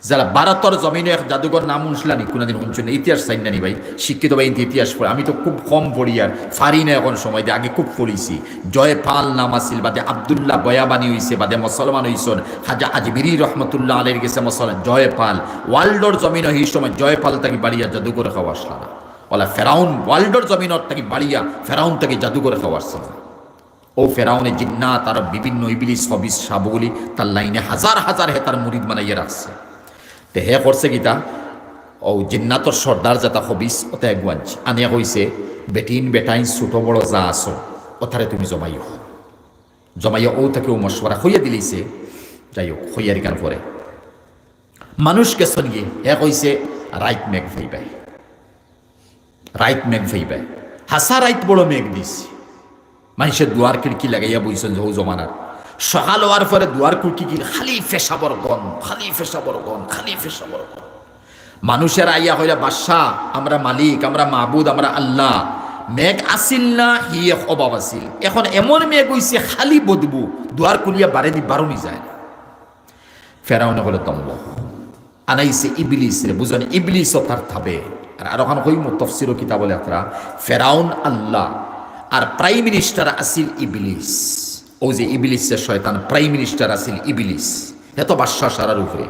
যারা ভারতের জমিনে এক জাদুঘর নাম শুনলানি, কোনোদিন শুনছেন? ইতিহাস চাই না নি ভাই, শিক্ষিত ভাই ইতিহাস পড়ে। আমি তো খুব কম পড়ি, আর ফারি না এখন সময় দিয়ে, আগে খুব পড়িছি। জয়পাল নাম আসিল, বাদে আবদুল্লাহ বয়াবানি হইছে, বাদে মুসলমান হইছেন। খাজা আজমিরি রহমতুল্লাহ আলের গেছে মুসলমান। জয়পাল ওয়ার্ল্ডর জমিন এই সময় জয়পাল তাকে বাড়িয়া জাদুঘর খাওয়া আসলা না। বলা ফেরাউন ওয়ার্ল্ডর জমিনত তাকে বাড়িয়া ফেরাউন তাকে জাদুঘর খাওয়া আসছে না। ও ফেরাউনের জিন্নাত আর বিভিন্ন ইবলিস হবিস সাবগুলি তার লাইনে হাজার হাজার হে তার মুরিদ বানাইয়া রাখছে। তে হে করছে কিতা, ও জিন্নাতর সর্দার যাতা হবিস ওটা একবাঞ্চ আনিয়া কইছে, বেটিন বেটাইন ছোট বড় যা আসো ওথারে তুমি জমাইয়া ও তাকে ও মশওয়ারা হইয়া দিলিছে। যাই হোক, হইয়ার গান করে মানুষকে সনিয়ে হে কইছে, রাইট মেঘ ফাইবাই, রাইট মেঘ ফাইবাই। হাসা রাইট বড় মেঘ দিছে। মানুষের দুয়ার খিড়কি লাগাইয়া বইছেন যে জমানার। সকাল হওয়ার পরে দুয়ার খিড়কি খালি ফেসাবর গন, খালি ফেসাবর গন, খালি ফেসাবর গন। মানুষের আইয়া হইলা, বাদশাহ, আমরা মালিক, আমরা মাহবুদ, আমরা আল্লাহ। মেঘ আসিল না, হি অভাব আসিল। এখন এমন মেঘ হইছে খালি বদবু, দুয়ার খুলিয়া বারুনি যায় না। ফেরাউনে বলে তম্ব আনাইছে ইবলিস রে, বুঝলেন? ইবলিসও তার থাবে। আর ওখানে কইম তফসির কিতাব বলে আপনারা, ফেরাউন আল্লাহ আর প্রাইম মিনিস্টার আসিল ইবলিস। ও যে ইবলিসের শয়তান প্রাইম মিনিস্টার আসিল ইবলিস। এত বাদশাহ সারার উপরে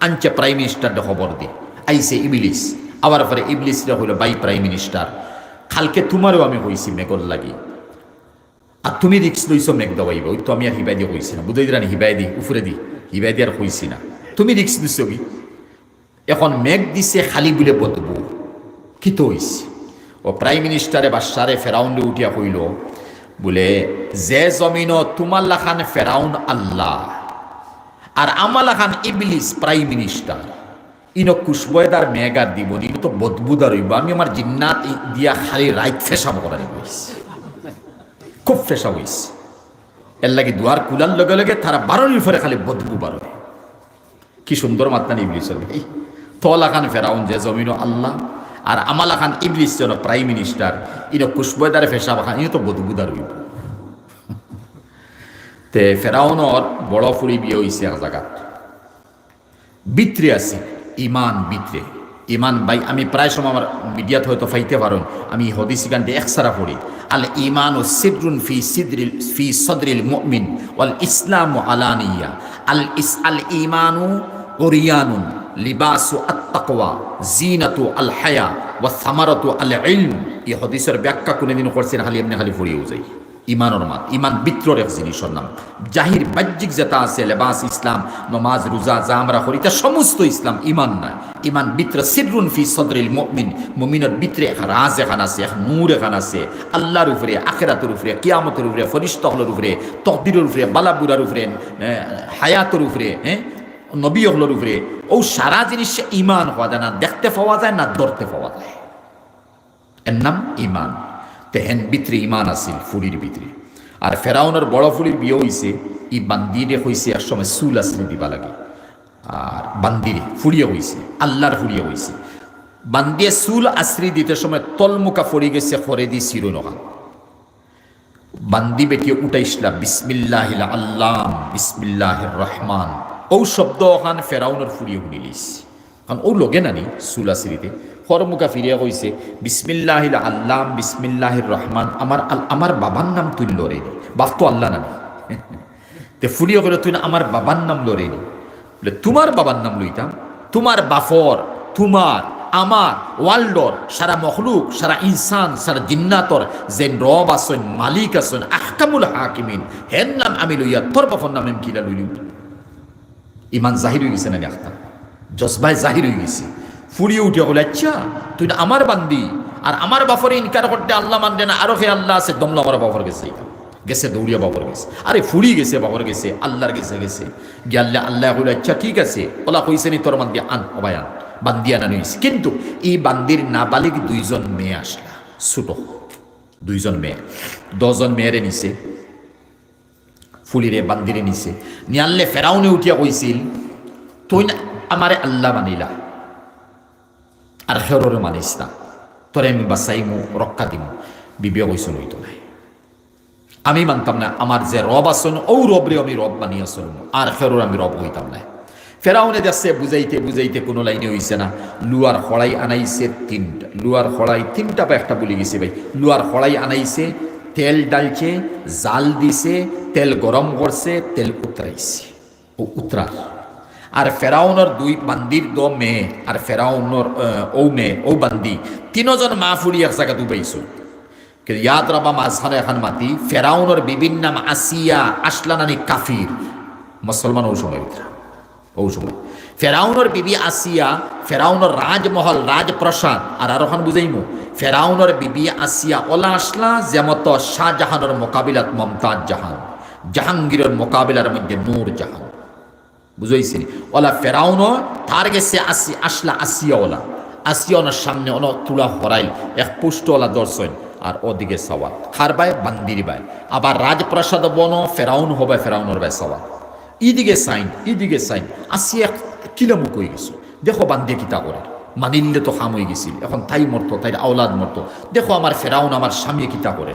আনছে প্রাইম মিনিস্টারটা খবর দি, আইসে ইবলিস। আবার পরে ইবলিসরা হইল, বাই প্রাইম মিনিস্টার, কালকে তোমারও আমি হইছি মেঘর লাগি, আর তুমি রিক্স লইছো মেঘ দেওয়াইবে। ওই তো আমি আর হিবাই দিয়ে কইছি না, বুঝাই দিলানি হিবাই দি উপরে দি, হিবাই দিয়ে আর কইছি না, তুমি রিক্স দিছ কি। এখন মেঘ দিছে খালি বলে বদবু, কি তো হইছে। ও প্রাইম মিনিস্টারে বাদশারে ফেরাউন্ডে উঠিয়া কইল বলে যে জমিন তোমার লাখান ফেরাউন আল্লাহ আর আমালা খান ইবলিস প্রাইম মিনিস্টার ইনো কুশবয়দার মেগার দিব ইনো তো বদবুদার হইব আমি আমার জিন্নাত দিয়া খালি রাইত ফেসাব করার হইছি খুব ফেসা হইছে এর লাগে দুয়ার কুলার লগে লগে তারা বারোর ফেরে খালি বদবু বারো কি সুন্দর মাত্রা ইবলিসের ভাই তলা খান ফেরাউন যে জমিন আল্লাহ আর আমালা খান ইবলিস যেন প্রাইম মিনিস্টার ইনো কুশবয়দার ফেসাব খান ইনো তো বদবুদার হইব তে ফেরাউনর বড় ফুরি বিয়ে হইছে এক জায়গা বিত্রে আছে ইমান বিত্রে ইমান ভাই আমি প্রায় সময় আমার মিডিয়াতে হয়তো ফাইতে পারেন আমি হদিস গানটি একসারা পড়ি আল ইমান ও সিদ্রুন ফি সদরিল মুমিন ওয়াল ইসলাম আলানিয়া আল ইমানু ওরিয়ানুন লিবাসু আত-তাকওয়া জিনাতু আল হায়া ওয়া সামারাতু আল ইলম এই হদিসের ব্যাখ্যা কোনদিন করছেন খালি এমনি খালি পড়িও যাই ইমানের মাত ইমান বিত্রর এক জিনিসের নাম জাহির বাহ্যিক যেটা আছে লেবাস ইসলাম নমাজ রোজা যা আমরা করি তা সমস্ত ইসলাম ইমান নয় ইমান বিত্র সিররুন ফি সদরিল মুমিন মুমিনের বিত্রে এক রাজ এখান আছে এক নূর এখান আছে আল্লাহর উপরে আখিরাতের উপরে কিয়ামতের উপরে ফেরেশতাদের উপরে তকদিরের উপরে বালাবুরার উপরে হায়াতের উপরে নবী হলোর উপরে ও সারা জিনিস ইমান হওয়া যায় না দেখতে পাওয়া যায় না ধরতে পাওয়া যায় এর নাম ইমান তেহেন ভিতরে ইমান আসিল ফুলির ভিতরে আর ফেরাউনের বড় ফুলির বিয়ে হইছে ই বান্দিরে হইছে এক সময় চুল আসলে দিবা লাগে আর বান্দিরে ফুরিয়ে হইছে আল্লাহর ফুরিয়ে হইছে বান্দিয়ে চুল আশ্রি দিতে সময় তলমুকা ফরি গেছে ফরে দি চিরো নখা বান্দি বেটিয়ে উঠাইছিলা বিসমিল্লাহিল আল্লাহ বিসমিল্লাহির রহমান ও শব্দ ওখান ফেরাউনের ফুরিয়ে শুনিলিস কারণ ও লগে নানি চুল আশ্রিতে ফরমুকা ফিরিয়া কইছে বিসমিল্লাহিল আল্লাহ বিসমিল্লাহির রহমান আমার বাবার নাম তুই লড়েনি বাপ তো আল্লাহ নামি তে ফুরিয়ে করে তুই আমার বাবার নাম লড়েনি বলে তোমার বাবার নাম লইতাম তোমার বাফর তোমার আমার ওয়ার্ল্ডর সারা মখলুক সারা ইনসান সারা জিন্নাতর যে রব আসেন মালিক আসেন আহকামুল হাকিমিন হেন নাম আমি লইয়া তোর বাফর নাম আমি কিলা লইলি ইমান জাহির হয়ে গেছে না আখতাম জজবাই জাহির হয়ে গেছে ফুরিয়ে উঠে বলে আচ্ছা তুই না আমার বান্দি আর আমার বাফরে ইনকার করতে আল্লাহ মানবে না আরো হে আল্লাহ আছে দমলা আমার বাফর গেছে গেছে দৌড়িয়া বাবর গেছে আরে ফুরি গেছে বাবর গেছে আল্লাহর গেছে গেছে গিয়ে আল্লাহ বলে আচ্ছা ঠিক আছে ওলা কইছে নি তোর বান্দি আন অবাই আন বান্দি আনা নিয়েছে কিন্তু এই বান্দির নাবালিক দুইজন মেয়ে আসলা ছোট দুইজন মেয়ে 10 জন মেয়েরে নিছে ফুলিরে বান্দিরে নিছে নিয়াল্লে ফেরাউনে উঠিয়া কইছিল তুই না আমারে আল্লাহ মানিলা আর হেরোরে মানিস না তোরে আমি বাসাইমু রক্ষা দিমু বিবিয়া কইছিল হইতো নাই আমি মানতাম না আমার যে রব আসন ও রবরে আমি রব মানিয়া চলবো আর ফেরোর আমি রব হইতাম না ফেরাউনে যাচ্ছে বুঝাইতে বুঝাইতে কোনো লাইনে হইছে না লুয়ার খড়াই আনাইছে তিনটা লুয়ার খড়াই তিনটা বা একটা বলে গেছে ভাই লুয়ার খড়াই আনাইছে তেল ডালছে জাল দিছে তেল গরম করছে তেল উতরাইছে ও উতরার আর ফেরাউনের দুই বান্দির দো মেয়ে আর ফেরাউনের ও মেয়ে ও বান্দি তিনজন মা ফুরি এক জায়গা ডুবাইছো কিন্তু ইয়াদ রাবা মাঝখানে এখন মাতি ফেরাউনের বিভিন্ন নাম আসিয়া আসলানানি কাফির মুসলমান ও সময় ও সময় ফেরাউনের বিবি আসিয়া ফেরাউনের রাজমহল রাজপ্রসাদ আর ওখান বুঝাইমু ফেরাউনের বিবি আসিয়া ওলা আসলা যেমত শাহজাহানের মোকাবিলাত মমতাজ জাহান জাহাঙ্গীরের মোকাবিলার মধ্যে নূর জাহান বুঝাইছিনি ওলা ফেরাউন তার গেছে আসলা আসিয়া ওলা আসিয়া ওনার সামনে ওনা তুলা হরাইল এক পুষ্টওয়ালা দর্শন আর ওদিকে সওয়াল খার বাই বান্দির বাই আবার রাজপ্রাসাদ বন ফেরাউন হবে ফেরাউনের বাই সওয়াল ইদিকে সাইন আসিয়া কিলামুক হয়ে গেছে দেখো বান্দিয়ে কিতা করে মানিলে তো খাম হয়ে গেছিল এখন তাই মরতো তাই আওলাদ মরতো দেখো আমার ফেরাউন আমার স্বামী কিতা করে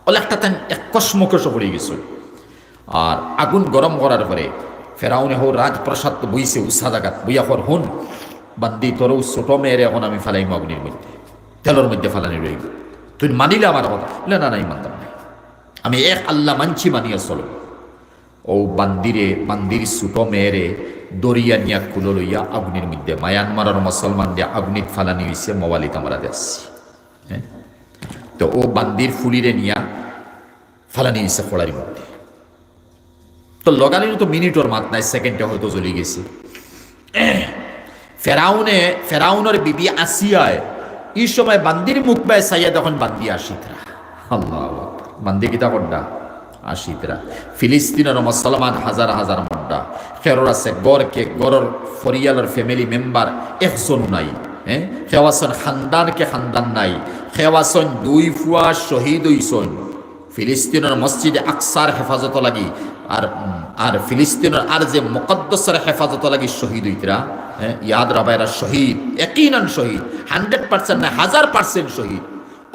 ওলা একটা তাই এক কসমকস পড়ে গেছিল আর আগুন গরম করার পরে ফেরাউনে হো রাজপ্রাসাদ বইছে উৎসা জাগাত বইয়া কর হুন বান্দি তোরও ছোট মেয়েরে এখন আমি ফালাইম আগুনের মধ্যে তেলের মধ্যে ফালানি রইল তুই মানিলে আমার কথা বলে না নাই মানতাম না আমি এক আল্লাহ মানছি মানিয়া চলো ও বান্দির ছোট মেয়েরে দরিয়া নিয়া কুলো লইয়া আগুনের মধ্যে মায়ানমারের মুসলমান দিয়ে আগুনিত ফালানি হয়েছে মোবালিত আমরা দেখছি হ্যাঁ তো ও বান্দির ফুলিরে নিয়া ফালানি হয়েছে খোলারির মধ্যে তো লগালিও তো মিনিটর মাত নাই সেকেন্ডে হয়তো চলে গেছে ফেরাউনের বিবি আসিয়ায় এই সময় বান্দির মুখ বায় চাইয়া তখন বান্দি আসিতরা, আল্লাহ বান্দি কিতা করডা আসিতরা। ফিলিস্তিনের মুসলমান হাজার হাজার মড্ডা খেরর আছে, গড়কে গড়র ফরিয়ালের ফ্যামিলি মেম্বার একজন নাই, হ্যাঁ খেওয়াছন খানদানকে খানদান নাই, খেওয়াছন দুই ফুয়া শহীদ হইছন ফিলিস্তিনের মসজিদে আকসার হেফাজত লাগি, আর ফিলিস্তিনের আর যে মুকদ্দসের হেফাজত লাগি শহীদ হইতরা, হ্যাঁ ইয়াদ রাবায়রা শহীদ, একইনান শহীদ, 100% না 1000% শহীদ।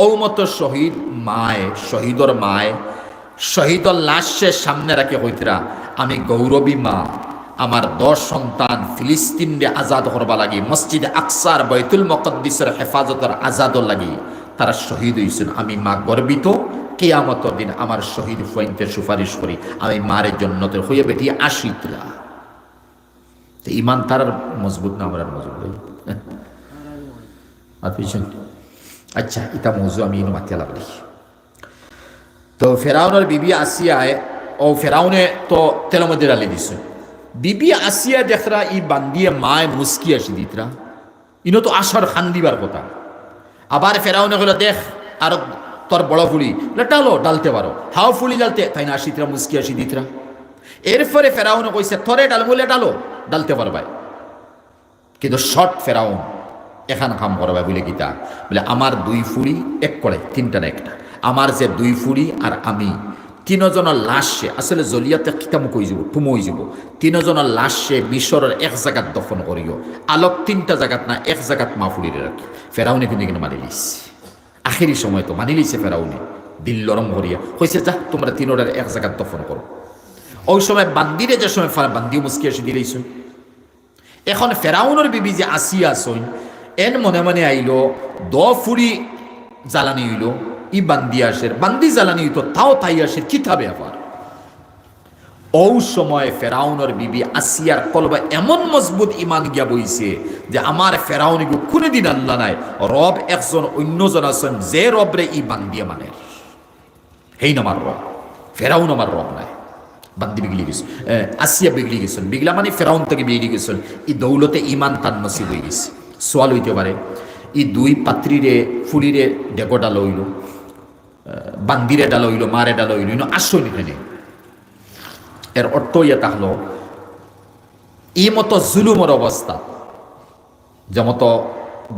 ও মতো শহীদ মায়, শহীদর মায় শহীদর লাশের সামনে রাখে হইতরা, আমি গৌরবী মা, আমার 10 সন্তান ফিলিস্তিনরে আজাদ করবা লাগি, মসজিদে আকসার বাইতুল মুকদ্দিসের হেফাজতের আজাদর লাগি তারা শহীদ হইছেন। আমি মা গর্বিত, কিয়ামতের দিন আমার শহীদ ফুয়াইনতে সুপারিশ করি, আমি মারের জন্নতের হইয়া বেটি আসিতরা। তো ইমান তার মজবুত না আমার মজবুত আচ্ছা, ইটা মৌজু আমি মাতিয়া লাগলি। তো ফেরাউনের বিবি আসিয়ায়, ও ফেরাউনে তো তেলের মধ্যে ডালি দিছে, বিবি আসিয়া দেখরা ই বান্দিয়ে মায় মুস্কি আসি দিতরা, ইনো তো আসার খান দিবার কথা। আবার ফেরাউনে হলো দেখ আর তোর বড় ফুলি ডালো, ডালতে পারো, হাও ফুলি ডালতে, তাই না আসিতরা মুস্কি আসি দিতরা। এরপরে ফেরাউনে কইছে থরে ডাল বলে ডালো, ডালতে পারবাই, কিন্তু শর্ট ফেরাউন এখান কাম করবা বলে গীতা বলে আমার 2 ফুড়ি এক করে, 3টা না একটা, আমার যে 2 ফুড়ি আর আমি 3 জনের লাশে আসলে জলিয়াতে কিতামুক হয়ে যাব, টুমো হয়ে যাব, 3 জনের লাশে মিশরের এক জায়গাত দফন করিও, আলোক 3টা জায়গাত না এক জায়গাত মা ফুড়িরে রাখি। ফেরাউনে কিন্তু এখানে মানি লিস, আখেরি সময় তো মানি লিছে ফেরাউনে, দিল লরম করিয়া কইছে যা তোমরা 3টার এক জায়গাত দফন করো। ওই সময় বান্দিরে যে সময় বান্দিও মুস্কি আসি দিলেইছ। এখন ফেরাউনের বিবি যে আসিয়া আসইন এন মনে মনে আইলো 10 ফুড়ি জ্বালানি হইল, ই বান্দি আসের, বান্দি জ্বালানি হইতো তাও তাই আসের কিতাবে আবার। ও সময় ফেরাউনের বিবি আসিয়ার কলবা এমন মজবুত ইমান গিয়া বইছে যে আমার ফেরাউনিগু কোনদিন আল্লাহ নাই, রব একজন অন্যজন আছেন যে রবরে ই বান্দিয়া মানে, হেই নামার রব, ফেরাউন আমার রব নাই। বান্দি বিগলি গেছে, আসিয়া বিগলি গেছেন, বিগলা মানে ফেরাউন থেকে বিগলি গেছেন, ই দৌলতে ইমান তার নসিব হয়ে গেছে। সোয়াল হইতে পারে ই 2 পাত্রীরে ফুলিরে ডেগো ডাল হইল, বান্দিরে ডাল হইল, মারে ডাল হইল, আসল এখানে। এর অর্থ ইয়ে তাহলো এই মতো জুলুমের অবস্থা, যেমত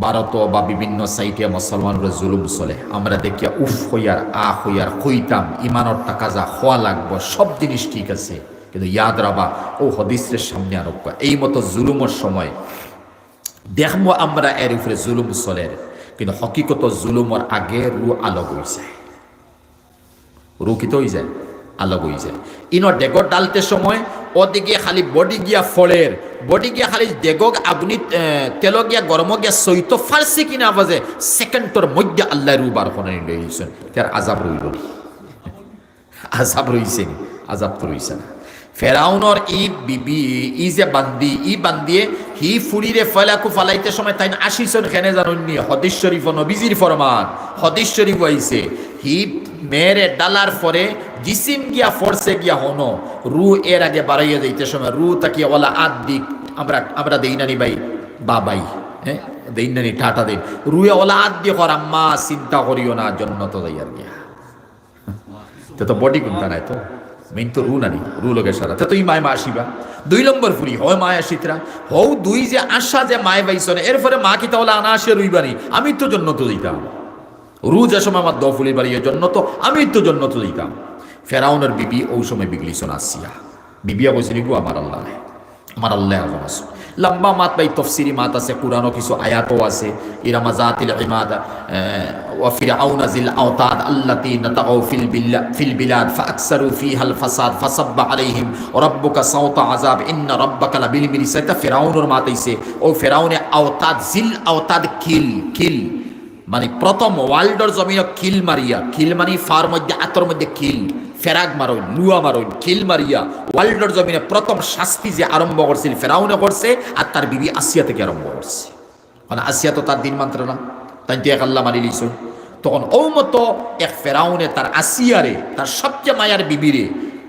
ভারত বা বিভিন্ন সাইটে মুসলমানরা জুলুম চলে, আমরা দেখিয়া উফ হইয়ার আহ হইয়ার কইতাম ইমানের টাকা যা হওয়া লাগবো, সব জিনিস ঠিক আছে, কিন্তু ইয়াদ রাবা ও হদিসের সামনে আরোপ এই মতো জুলুমের সময় দেখবো আমরা এর উপরে জুলুম চলে, কিন্তু হকিকত জুলুমের আগে রু আলোক হয়ে যায়, রু কিত হয়ে যায়, আলোক হয়ে যায়। ইনো ডেগর ডালতে সময় ওদিকে খালি বডি গিয়া ফলের, বডি গিয়া খালি ডেগক আপনি তেল গিয়া গরম গিয়া সইতো ফার্সি কিনা বাজে সেকেন্ডর মধ্যে আল্লাহ রু বার করে লইছেন, তার আজাব রইল, আজাব রইছে, আজাব তো রইছে না। ফেরাউনর ই বিবি ই যে বান্দি, ই বান্দিয়ে হি ফুরিরে ফলাকু ফালাইতে সময় তাই 80 জন খেনে জানুননি, হদিস শরীফ নবীজির ফরমান, হদিস শরীফ হইছে হি মেরে ডালার পরে জিসিম গিয়া ফোর্সে গিয়া হনো রু এর আগে বাড়াইয়া যাইতে সময় রু তাকিয়া ওলা আদিক আমরা দেই নানি ভাই বাবাই, হ্যাঁ দেই নানি টাটা দেই, রুয়ে ওলা আদি কর আম্মা চিন্তা করিও না জন্য তো যাইয়ার গিয়া, তো বডি কোনটা নাই তো মেইন তো রু নানি, রু লোকের সারা তো তুই মায় মা আসিবা 2 নম্বর ফুরি হয় মায় আসিতরা হও 2 যে আশা যে মায় বাইছনে, এরপরে মা কি তাহলে আনা আসে রুইবানি, আমি তো জন্য তো দিতাম, রু যে সময় আমার 10 ফুলি বাড়িয়ে জন্য তো আমি তো জন্য তো দিতাম। ফেরাউনের বিবি ওই সময় বিগলিছন আসিয়া, বিবিয়া বলছে নিগু আমার আল্লাহ নাই, আমার আল্লাহ আজম আছে। লম্বা মাত বাই তফসিরি মাত আছে, কুরআনও কিছু আয়াতও আছে, ইরামা যাতিল ইমাদ ওয়া ফিরআউনা যিল আওতাদ আল্লাতী নাতাউ ফিল বিলাদ ফাকসারু ফিহাল ফাসাদ ফাসাব্বা আলাইহিম রাব্বুকা সাওতা আযাব ইন্না রাব্বাকা লাবিল মিরসাদ। ফিরআউনের মাত আইছে, ও ফিরআউনে আওতাদ যিল আওতাদ কিল মানে প্রথম ওয়ার্ল্ডর জমিন কিল মারিয়া, কিল মানে ফার মধ্যে আতর মধ্যে কিল, ফেরাক মারইন, লুয়া মারইন, কিল মারিয়া ওয়ার্ল্ডর জমিনে প্রথম শাস্তি যে আরম্ভ করছিল ফেরাউনে করছে, আর তার বিবি আসিয়া থেকে আরম্ভ করছে। মানে আসিয়া তো তার দিন মাত্র না, তাই তো এক আল্লাহ মানি লিছ। তখন ও মতো এক ফেরাউনে তার আসিয়ারে, তার সবচেয়ে মায়ার বিবিরে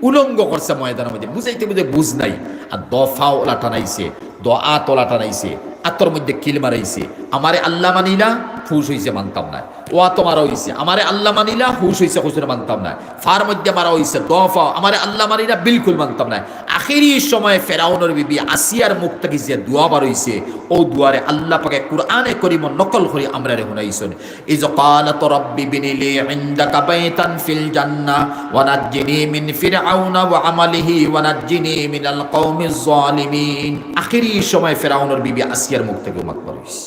উলঙ্গ করছে ময়দানের মধ্যে, বুঝাইতে বুঝে বুঝ নাই, আর দফা ওলা টানাইছে, দোয়া তোলা টানাইছে, আত্মর মধ্যে কিল মারাইছে, আমারে আল্লাহ মানিলা, হুশ হইছে মানতাম না। ও আত মারা হইছে, আমারে আল্লাহ মানিলা, হুশ হইছে হুজুর মানতাম না। ফার মধ্যে মারা হইছে দফা, আমারে আল্লাহ মানিলা, বিলকুল মানতাম না। আখেরি সময়ে ফেরাউনের বিবি আসিয়ার মুখ থেকে যে দোয়া বার হইছে, ও দুয়ারে আল্লাহ পাকে কুরআনে করিম নকল করে আমরা রে শুনাইছেন। ইজ ক্বালাত রাব্বি বিনিলি ইনদাকা বাইতান ফিল জান্নাহ ওয়া নাজ্জিনি মিন ফিরআউনা ওয়া আমালিহি ওয়া নাজ্জিনি মিনাল কওমিজ জালিমিন। আখেরি সময়ে ফেরাউনের বিবি আসিয়ার মুখ থেকে মাত বার হইছে।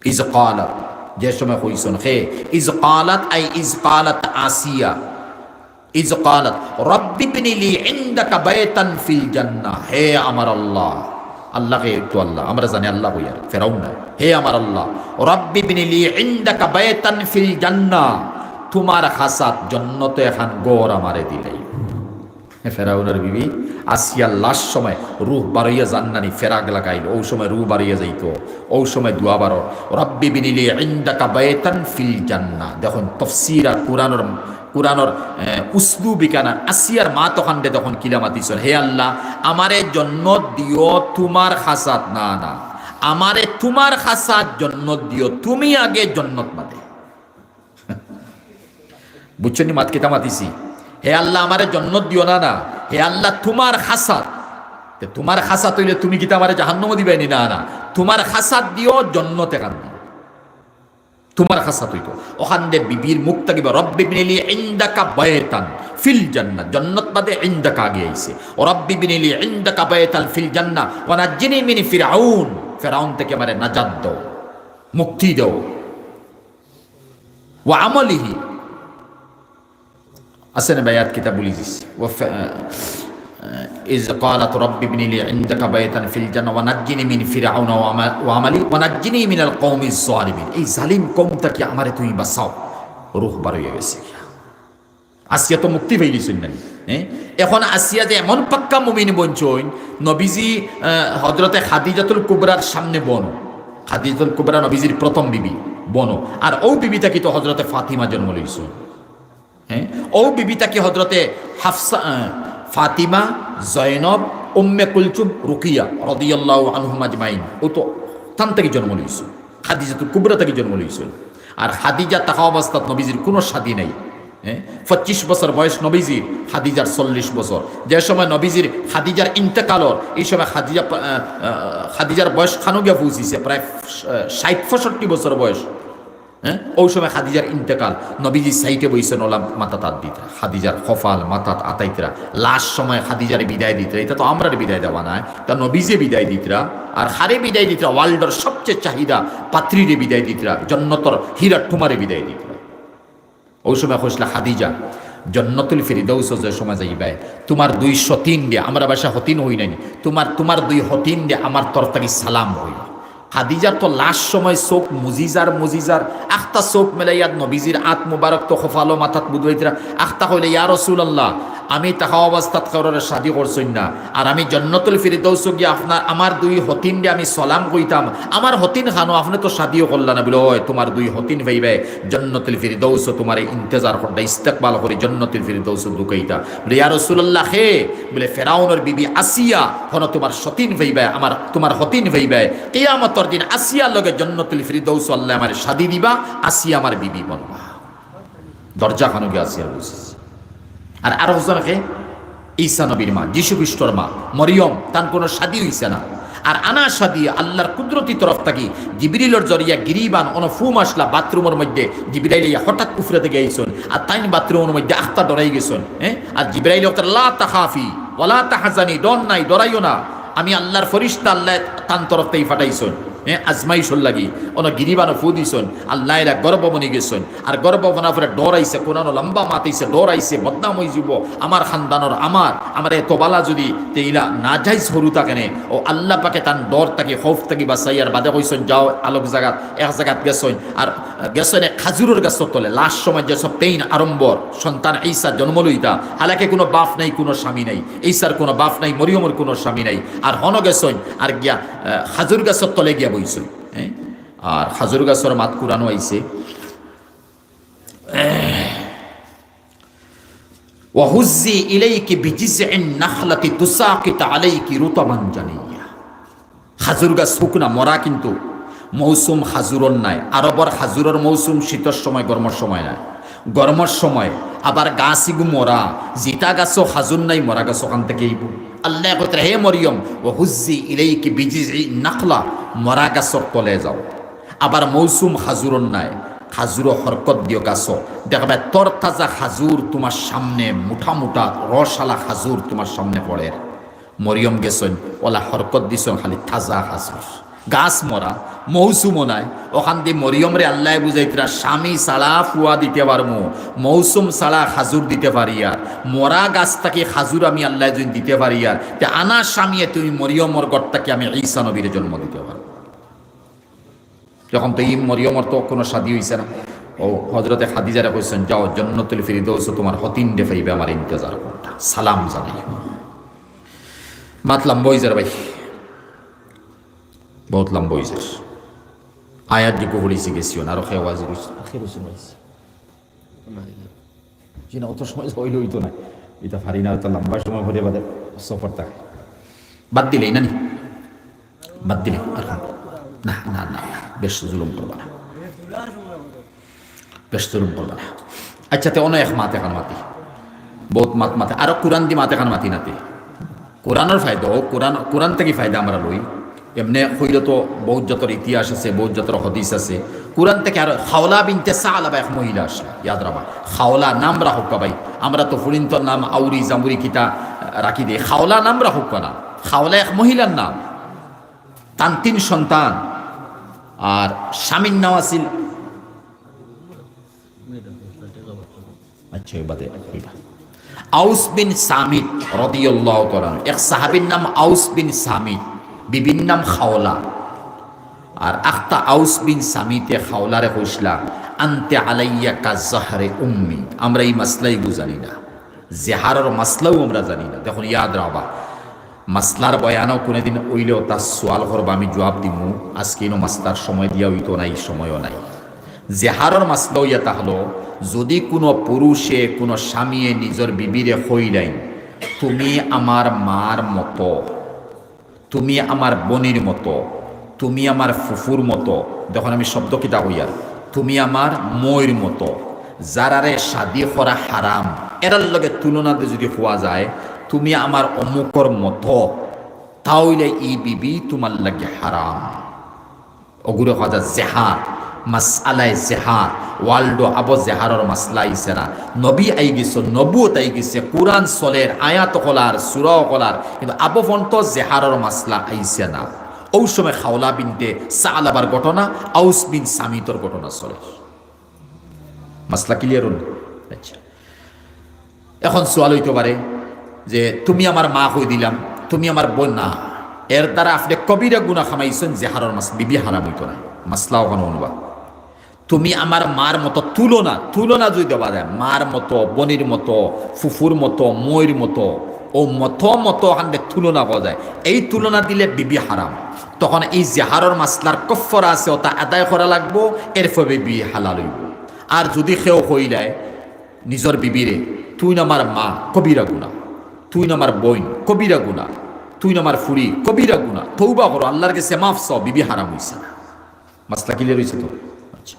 ইজ ক্বালাত, যে সময় হইছেন হে ইজ ক্বালাত, আই ইজ ক্বালাত আসিয়া, ইজ ক্বালাত রাব্বি বিনিলি ইনদাকা বাইতান ফিল জান্নাহ। হে আমার আল্লাহ, আল্লাহকে একটু আল্লাহ আমরা জানি, আল্লাহ হইয়ার ফেরাউন না। হে আমার আল্লাহ, রাব্বি বিনিলি ইনদাকা বাইতান ফিল জান্নাহ, তোমার খাসাত জান্নাতে এখন গড় আমারে দিলেই। ফেরাউনের বিবি আসিয়ার লাশ সময় রূহ বাড়াইয়া জান্নানি ফেরাক লাগাইল, ওই সময় রূহ বাড়াইয়া যাইতো, ওই সময় দুয়া বারো রাব্বি বিনিলি ইনদাকা বাইতান ফিল জান্নাহ। দেখুন তাফসীর আর কুরআনের উসলুবি কানা আসিয়ার মা তখন তখন কিলামাতিছেন, হে আল্লাহ আমারে জন্নত দিও তোমার খাসাত, না না আমারে তোমার খাসাত জন্নত দিও, তুমি আগে জন্নত মাতে। বুঝছেন নি মাত কিতা মাতিছি? হে আল্লাহ আমারে জন্নত দিও না, না হে আল্লাহ তোমার খাসাত। তোমার খাসাত হইলে তুমি কিতা আমারে জাহান্নামে দিবাইনি, না না তোমার খাসাত দিও জন্নতে কান, তোমার খাসাত হইতো। ওখান দে বিবির মুখ থাকিব রব্বি বিনিলি ইনদাকা বাইতান ফিল জান্নাহ, জন্নত বাদে ইনদাকা আগে আইছে। ও রব্বি বিনিলি ইনদাকা বাইতান ফিল জান্নাহ ওয়া নাজ্জিনি মিন ফিরআউন, ফিরআউন থেকে আমারে নাজাত দাও, মুক্তি দাও। ওয়া আমালিহি আসেন বায়াত কিতাব বলি দিছি, ইজ ক্বালাত রাব্বি ইবনিলি ইনদাকা বাইতান ফিল জান্নাহ ওয়া নাজ্জিনি মিন ফিরআউনা ওয়া আমালি ওয়া নাজ্জিনি মিনাল কওমিজ যালিমিন। এই জালিম কওমটাকে আমারে তুমি বাঁচাও। রূহ বার হয়ে গেছে। আসিয়া তো মুক্তি পাইলিছেন না, এখন আসিয়া যে এমন পাক্কা মুমিন বনছইন, নবীজি হযরতে খাদিজাতুল কুবরার সামনে বন, খাদিজাতুল কুবরা নবীজির প্রথম বিবি বন, আর ও বিবিটাকে তো হযরতে ফাতিমা জন্ম লইছেন। ও বিবিটাকে হযরতে হাফসা, ফাতিমা, জয়নব, উম্মে কুলসুম, রুকিয়া রাদিয়াল্লাহু আনহুম আজমাইন, ও তো তান থেকে জন্ম লইছে। খাদিজাতুল কুবরা থেকে জন্ম লইছে। আর খাদিজা তাহা অবস্থাত নবীজির কোনো শাদী নাই। 25 বছর বয়স নবীজির, খাদিজার 40 বছর। যে সময় নবীজির খাদিজার ইন্তেকালর, এই সময় খাদিজার বয়স খানুগিয়া পৌঁছিছে প্রায় 60-65 বছর বয়স। ওই সময় খাদিজার ইন্তেকাল, নবীজি সাইটে বইছেন ওলা মাথা তাত দিতে, খাদিজার খফাল মাথাত আতাইতরা। লাস্ট সময় খাদিজারে বিদায় দিতরা, এটা তো আমরার বিদায় দেওয়া নাই, তা নবীজে বিদায় দিতরা। আর হারে বিদায় দিতরা ওয়ার্ল্ডের সবচেয়ে চাহিদা পাত্রীরে বিদায় দিতরা, জন্নতর হীরা ঠুমারে বিদায় দিতরা। ওই সময় কইসলা খাদিজা জন্নতুল ফিরদাউস যে সময় যাইবাই, তোমার 2 সতীন দিয়ে, আমরা বাসা হতিন হই নাই, তোমার 2 হতিন দিয়ে আমার তরতারি সালাম হইল। খাদিজার তো লাস্ট সময় চোখ মুজিজার আখতা চোখ মেলাইয়া নবীজির আত মুবারক তো খফালো মাথাত বুধবাইতরা আখতা কইলে ইয়া রাসূলুল্লাহ, আমি তাহা অবস্থাত কারোর শাদী করছই না, আর আমি জন্নতুল ফিরদাউস গিয়ে আমার 2 হতিন দিয়ে আমি সালাম কইতাম, আমার হতিন খানো আপনি তো শাদীও করলা না, বলে ওই তোমার 2 হতিন ভাইবে জন্নতুল ফিরদাউস তোমার ইন্তজার করতে ইস্তেকবাল করে জন্নতুল ফিরদাউস ঢুকাইতা। বলে ইয়া রাসূলুল্লাহ হে, বলে ফেরাউনের বিবি আসিয়া হন তোমার সতীন ভাইবে, আমার তোমার হতিন ভাইবে, কিয়ামতের দিন আসিয়ার লগে জন্নতুল ফিরদাউস আল্লাহ আমার শাদী দিবা, আসিয়া আমার বিবি বনবা। দরজা খানো গিয়ে আসিয়ার বুঝিস। আর আরো হজরকে ঈসা নবীর মা, যীশু খ্রিস্টর মা মরিয়ম, তার কোনো শাদী হইছে না। আর আনা শাদী আল্লাহর কুদরতি তরফ থাকি জিবরিলের জরিয়া গিরিবান অনফুম আসলা বাথরুমের মধ্যে, জিবরাইল হঠাৎ উফরে থেকে আইসন, আর তাই বাথরুমের মধ্যে আখতা ডরাই গেছেন। আর জিবরাইল লা তাখাফি ওয়ালা তাহজানি, ডর নাই ডরাইও না, আমি আল্লাহর ফরিস্তা, আল্লাহ তান তরফ থেকে ফাটাইছেন। আজমাইশল লাগি ওন গিরিবানো ফু দিছন, আল্লাহ এরা গর্ব বনি গেছেন। আর গর্ব বনা পরে ডরাইছে, কোনানো লম্বা মাতাইছে, ডরাইছে বদনাম হয়ে যাব আমার খানদানোর, আমার এত বালা যদি তেইলা না যাইস হরু তাকেনে, ও আল্লাহ পাকে তান ডর তাকে খৌফ থাকি বাঁচাই। আর বাদে কইছেন যাও আলোক জায়গাত এক জায়গাত গেছেন, আর গেছেন খাজুরের গাছ তলে। লাস্ট সময় যেসব পেইন আরম্বর সন্তান ঈসা জন্ম লইতা, হালাকে কোনো বাপ নাই, কোনো স্বামী নাই, ঈসার কোনো বাপ নাই, মরিয়মের কোনো স্বামী নাই। আর হন গেছেন আর গিয়া খাজুর গাছের তলে গিয়া বইছেন। আর খাজুর গাছের মাত কুরানো আইছে, ওয়াহুজ্জি ইলাইকি বিজিজইন নাখলাতি তুসাকিত আলাইকি রুতাবান জানিয়া। খাজুর গাছ শুকনা মরা, কিন্তু মৌসুম খাজুরর নাই। আরবর খাজুরর মৌসুম শীতের সময়, গরমের সময় নাই। গরমের সময় আবার গাছ ইগু মরা, জিতা গাছও খাজুর নাই, মরা গাছ ওখান থেকে ইবু। আল্লাহ কইতে হে মরিয়ম ও হুজ্জি ইলাইকি বিজিজি নাখলা, মরা গাছর তলে যাও। আবার মৌসুম খাজুরর নাই, খাজুরও হরকত দিও গাছ, দেখবে তরতাজা খাজুর তোমার সামনে, মুঠা মুঠা রসালা খাজুর তোমার সামনে পড়ে। মরিয়ম গেছেন ওলা হরকত দিছেন খালি তাজা খাজুর, গাছ মরা, মৌসুমও নাই। ওখান দিয়ে মরিয়ম রে আল্লাহ বুঝাইতরা স্বামী ছাড়া ফুয়া দিতে পারবো, মৌসুম ছাড়া খাজুর দিতে পারি, আর মরা গাছটাকে খাজুর আমি আল্লাহ যদি দিতে পারি, আর তে আনা স্বামীয়ে তুমি মরিয়মর গড়টাকে আমি ঈসা নবীর জন্ম দিতে পারবো। যখন তো এই মরিয়মর তো কোনো শাদী হইছে না, ও হজরতে খাদিজারা কইছেন যাও জান্নাতুল ফিরদৌস তোমার হতিন ডে পাইবে, আমার ইন্তজার কোনটা, সালাম জানাই। মাত লম্বা হইজার ভাই, বহুত লম্বা হইজার। আয়াত দিকে বলেছি গেছিও না, আরো খেয়ে আওয়াজ জি না, অত সময় হইল হইতো না, এটা পারি না, অত লম্বা সময় ভরে বাদে সফর থাকে। বাদ দিলেই না নি, বাদ দিলে আর না না না, বেশ জুলুম করবা না, বেশ জুলুম করবা না। আচ্ছা তে অনেক মাতে এখন মাতি, বহুত মাত মাতে, আরো কোরআন দি মাতে এখন মাতি নাতে। কোরআনের ফায়দা, কোরআন থেকে ফায়দা আমরা লই। এমনি হইলে তো বহুত যতর ইতিহাস আছে, বহুত যতর হদিস আছে। কোরআন থেকে আর খাওলা বিনতে সালাবা এক মহিলা আসলে, ইয়াদ রাখবা, খাওলা নাম রাখুক ভাই। আমরা তো ফুরিন্তর নাম আউরি জামুরি কিতা রাখি দিই, খাওলা নাম রাখুক না। খাওলা এক মহিলার নাম, তার 3 সন্তান, আর স্বামীর নাম আছিল, আচ্ছা বাদে আউস বিন সামিত রাদিয়াল্লাহু তাআলা। এক সাহাবীর নাম আউস বিন সামিত, বিবির নাম খাওলা। আর আখতা আউস বিন সামিতে খাওলারে কইসলা আনতে আলাইয়া কাজহারে উম্মি। আমরা এই মাসলাই বুঝানি না, জেহারের মাসলাও আমরা জানি না। দেখুন ইয়াদ রাখবা, মাসলার বয়ানও কোনোদিন ওইলেও তার সোয়াল করবা, আমি জবাব দিমু। আজকে ইনো মাসলার সময় দিয়া হইতো নাই, সময়ও নাই। জেহারের মাসলাও ইয়া হলো, যদি কোনো পুরুষে কোনো স্বামীয়ে নিজের বিবিরে কইলেন তুমি আমার মার মতো, তুমি আমার বোনের মতো, তুমি আমার ফুফুর মতো, যখন আমি শব্দ কিতা হইয়ার, তুমি আমার ময়ের মতো, যারারে শাদি করা হারাম, এরার লগে তুলনাতে যদি হওয়া যায় তুমি আমার অমুকর মতো, তাহলে এই বিবি তোমার লাগে হারাম। ওগুলো কথা জেহার, মাসআলায় জেহার, ওয়ার্ল্ড আবো জেহারর মাসলা আইছে না। নবী আই গেছে, নবুয়ত আই গেছে, কোরআন চলের, আয়াত কলার, সূরা কলার, কিন্তু আবো পর্যন্ত জেহারর মাসলা আইছে না। ওই সময় খাওলা বিনতে সালাবার ঘটনা, আউস বিন সামিতর ঘটনা চলে। মাসলা ক্লিয়ার হল? আচ্ছা, এখন সোয়াল হইতে পারে যে তুমি আমার মা হই দিলাম, তুমি আমার বোন না, এর দ্বারা আপনি কবিরা গুনাহ খামাইছেন, জেহারর মাস বিবি হারাম হইতো না। মাসলা ওখানে অনুবাদ, তুমি আমার মার মতো, তুলনা যদি দেওয়া যায়, মার মতো, বোনের মতো, ফুফুর মতো, ময়ের মতো, ও মতো ওখানে তুলনা পাওয়া যায়। এই তুলনা দিলে বিবি হারাম। তখন এই জেহারর মাসলার কফরা আছে, ওটা আদায় করা লাগবো, এরপর বিবি হালাল হইব। আর যদি কেউ কইলায় নিজের বিবিরে তুই না আমার মা, কবিরা গুনাহ, তুই না আমার বোন, কবিরা গুনাহ, তুই না আমার ফুরি, কবিরা গুনাহ, তওবা করো, আল্লাহর কাছে মাফ চাও, বিবি হারাম হইছে না। মাসলা ক্লিয়ার হইছে তো? আচ্ছা,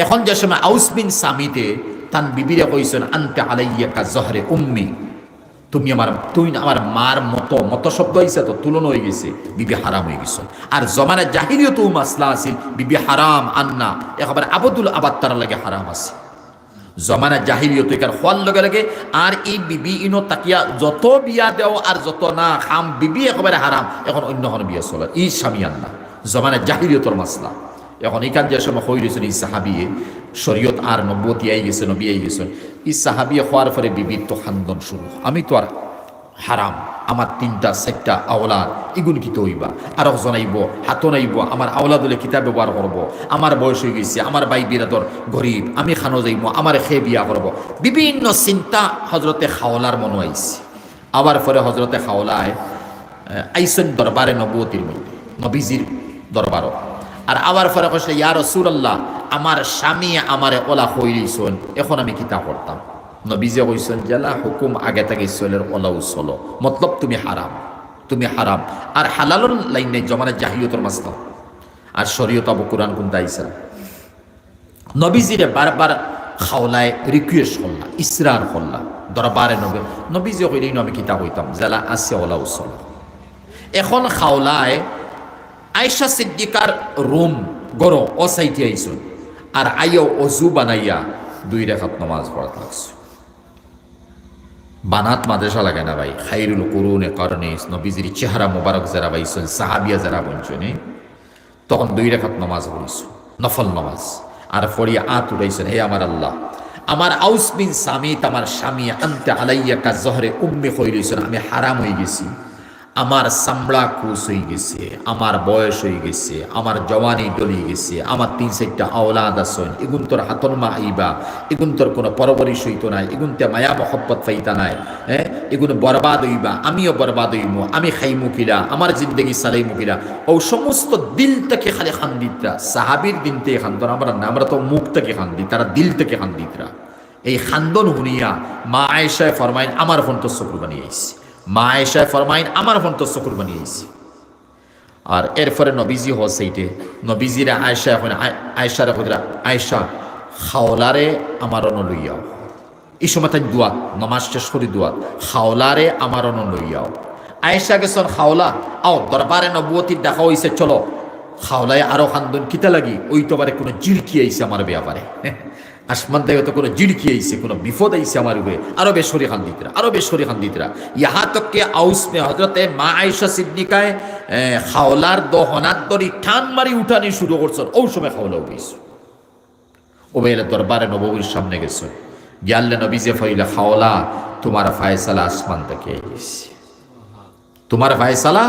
এখন যে সময় আউস বিন সামিতে তান বিবিরে কইছেন আনতে আলাইয়া কাজহরে উম্মি, তুই আমার মার মতো শব্দ হয়েছে তো, তুলনা হয়ে গেছে, বিবি হারাম হয়ে গেছে। আর জমানা জাহিলিয়ত মাসলা আছিল, বিবি হারাম আন্না একেবারে আবদুল আবাদ তার লাগে হারাম আছে। জমানা জাহিলিয়ত এখানে হওয়ার লগে লগে আর এই বিবি ইনো তাকিয়া যত বিয়া দেও আর যত না খাম, বিবি একেবারে হারাম। এখন অন্য কোনো বিয়া চলে, ই স্বামী আন্না, জমানা জাহিলিয়তর মাসলা। এখন এখান যে সময় হয়ে গেছেন এই সাহাবিয়ে, শরীয়ত আর নবুয়তি আই গেছে, নবী আই গেছেন, এই সাহাবিয়ে হওয়ার পরে বিবির তো খান্দন শুরু, আমি তো আর হারাম, আমার 3টা 4টা আওলাদ, এগুলো কি তো হইবা, আর জনাইব হাত নাইব, আমার আওলাদ হলে কিতাব ব্যবহার করব, আমার বয়স হয়ে গেছে, আমার ভাই বিরাদর গরিব, আমি খানো যাইব, আমার খেয়ে বিয়া করব, বিভিন্ন চিন্তা হজরতে খাওলার মনে আইছে। আবার পরে হজরতে খাওলায় আইসেন দরবারে নবুয়তির মধ্যে, নবীজির দরবারও। আর আবার পরে কইছে ইয়া রাসূলুল্লাহ, আমার স্বামী আমারে ওলা কইলিছেন, এখন আমি কিতা করতাম? নবীজি কইছেন জেলা হুকুম আগে থেকে চলের ওলাও চলো, মতলব তুমি হারাম। তুমি হারাম। আর হালালুন লাইন নাই জমানা জাহিলিয়তের মাসলা আর শরীয়ত আবু কোরআন কোনটা আইসা নবীজিরে বারবার খাওলায় রিকুয়েস্ট করলা ইসরার করলা দরবারে নবীজি কইলেই আমি কিতা হইতাম জেলা আছে ওলা উসল। এখন খাওলায় আয়েশা সিদ্দিকার রুম গরো অসাইটি আইসুন আর আইও অজু বানাইয়া 2 রাকাত নামাজ পড়া লাগছে। বানাত মাদ্রাসা লাগে না ভাই, খাইরুল কুরুনে কারণে নবীজির চেহারা মোবারক যারা বাইছেন সাহাবিয়া যারা বঞ্চনে তখন 2 রাকাত নামাজ পড়িস নফল নামাজ আর ফড়িয়া উঠাইছেন, হে আমার আল্লাহ, আমার আউস বিন সামিত আমার স্বামী আনতে আলাইয়া কা জহরে উম্মে কইলেছেন আমি হারাম হয়ে গেছি, আমার চামড়া কুচ হয়ে গেছে, আমার বয়স হয়ে গেছে, আমার জওয়ানি ডলিয়ে গেছে, আমার 3-4টা আওলাদ আছেন, এগুন তোর হাতন মা আইবা, এগুন তোর কোনো পরবরিশ হইতো নাই, এগুনতে মায়া মহব্বত পাইতা নাই, হ্যাঁ এগুলো বরবাদ হইবা, আমিও বরবাদ হইমু, আমি খাইমু কিলা, আমার জিন্দগি চালাইমু কিলা, ও সমস্ত দিল থেকে খালি খান্দিতরা। সাহাবির দিন থেকে খান্দন আমরা না, আমরা তো মুখ থেকে খান্দি, তারা দিল থেকে খান্দিতরা। এই খান্দন শুনিয়া মা আয়েশায় ফরমাইন আমার ফোন তো চকুর বানিয়ে আইসি, মা আয়েশায় ফরমাইন আমার ফোন তো চকুর বানিয়ে আইসি। আর এরপরে নবীজি হসাইটে নবীজিরা আয়েশা এখন আয়েশারে কইরা আয়েশা খাওলারে আমার অন লইয়াও, এই সময় তাই দোয়া নমাজ শেষ করি দোয়া খাওলারে আমার অন লইয়াও। আয়েশা গেছন খাওলা আও দরবারে নবুয়তির দেখা হইছে চলো, খাওলায় আরো খান্দন কিতা লাগি ওই তো বারে কোনো জিড়কি আইছে আমার ব্যাপারে, আসমান থেকে তো কোনো জিড়কি আইছে, কোনো বিপদ আইছে আমার উপরে, আরো বেশরি খান্দিতরা, আরো বেশরি খান্দিতরা। ইহা তককে আউস মে হজরতে মা আয়েশা সিদ্দিকায় খাওলার দহনাত দরি ঠান মারি উঠানি শুরু করছেন, ওই সময় খাওলা উঠেছে। ও বেলে দরবারে নববীর সামনে গেছে, গিয়াল্লে নবী যে ফইলা খাওলা তোমার ফায়সালা আসমান থেকে গেছে, তোমার ফায়সালা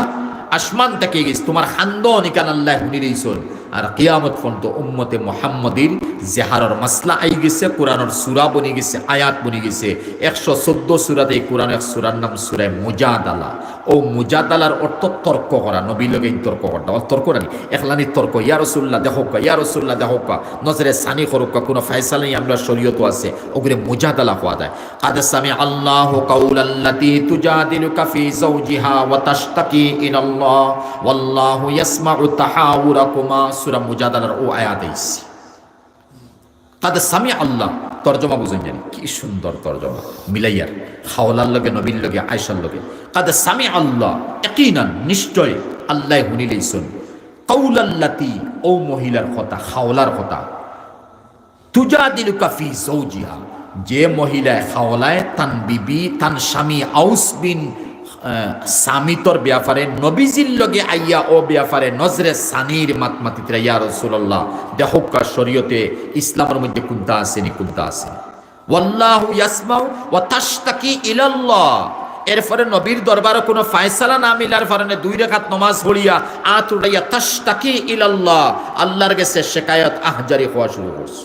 আসমান থেকে গেছে, তোমার খান্দন ইকান আল্লাহ শুনি দিয়েছেন। আর কিয়ামত পর্যন্ত উম্মতে মুহাম্মাদির জেহারর মাসলা আই গেছে, কোরআনের সূরা বনি গেছে, আয়াত বনি গেছে। 114 সূরাতে এই কোরআন এক সূরার নাম সূরা মুজাদালা। ও মুজাদালার অর্থ তর্ক করা, নবী লগে তর্ক করা, তর্ক না একলানি তর্ক, ইয়া রাসূলুল্লাহ দেখোকা, ইয়া রাসূলুল্লাহ দেখোকা, নজরে সানি করুকা, কোনো ফয়সালা নেই আমরা শরীয়ত আছে, ওগুলো মুজাদালা হওয়া যায়। কাদ সামি আল্লাহু কাউলাল্লাতী তুজাদিলুকা ফি যাওজিহা ওয়া তাশতাকি ইলাল্লাহ ওয়াল্লাহু ইয়াসমাউ তাহাউরাকুমা, সূরা মুজাদালার ও আয়াত আইছে। কাদ সামি আল্লাহ তরজমা বুঝেন জানি কি সুন্দর তরজমা মিলাইয়ার খাওলার লগে নবীর লগে আয়েশার লগে। কাদ সামি আল্লাহ ইয়াকিনান নিশ্চয় আল্লাহ শুনি লইছেন, কাউলাল্লাতী ও মহিলার কথা, খাওলার কথা, তুজাদিলুকা ফি যাওজিহা যে মহিলা খাওলায় তান বিবি তান স্বামী আউস বিন সামিতর ব্যাপারে নবীজির লগে আইয়া ও ব্যাপারে নজরে সানির মাতমাতিতরা ইয়া রাসূলুল্লাহ দেখোকা শরীয়তে ইসলামের মধ্যে কোনটা আছে নি কোনটা আছে। ওয়াল্লাহু ইয়াসমাউ ওয়া তাশতাকি ইলাল্লাহ, এরপরে নবীর দরবারে কোনো ফয়সালা না মিলার কারণে 2 রাকাত নামাজ পড়িয়া আতুড়াইয়া তাশতাকি ইলাল্লাহ আল্লাহর কাছে শিকায়াত আহজারি হওয়া শুরু করছে।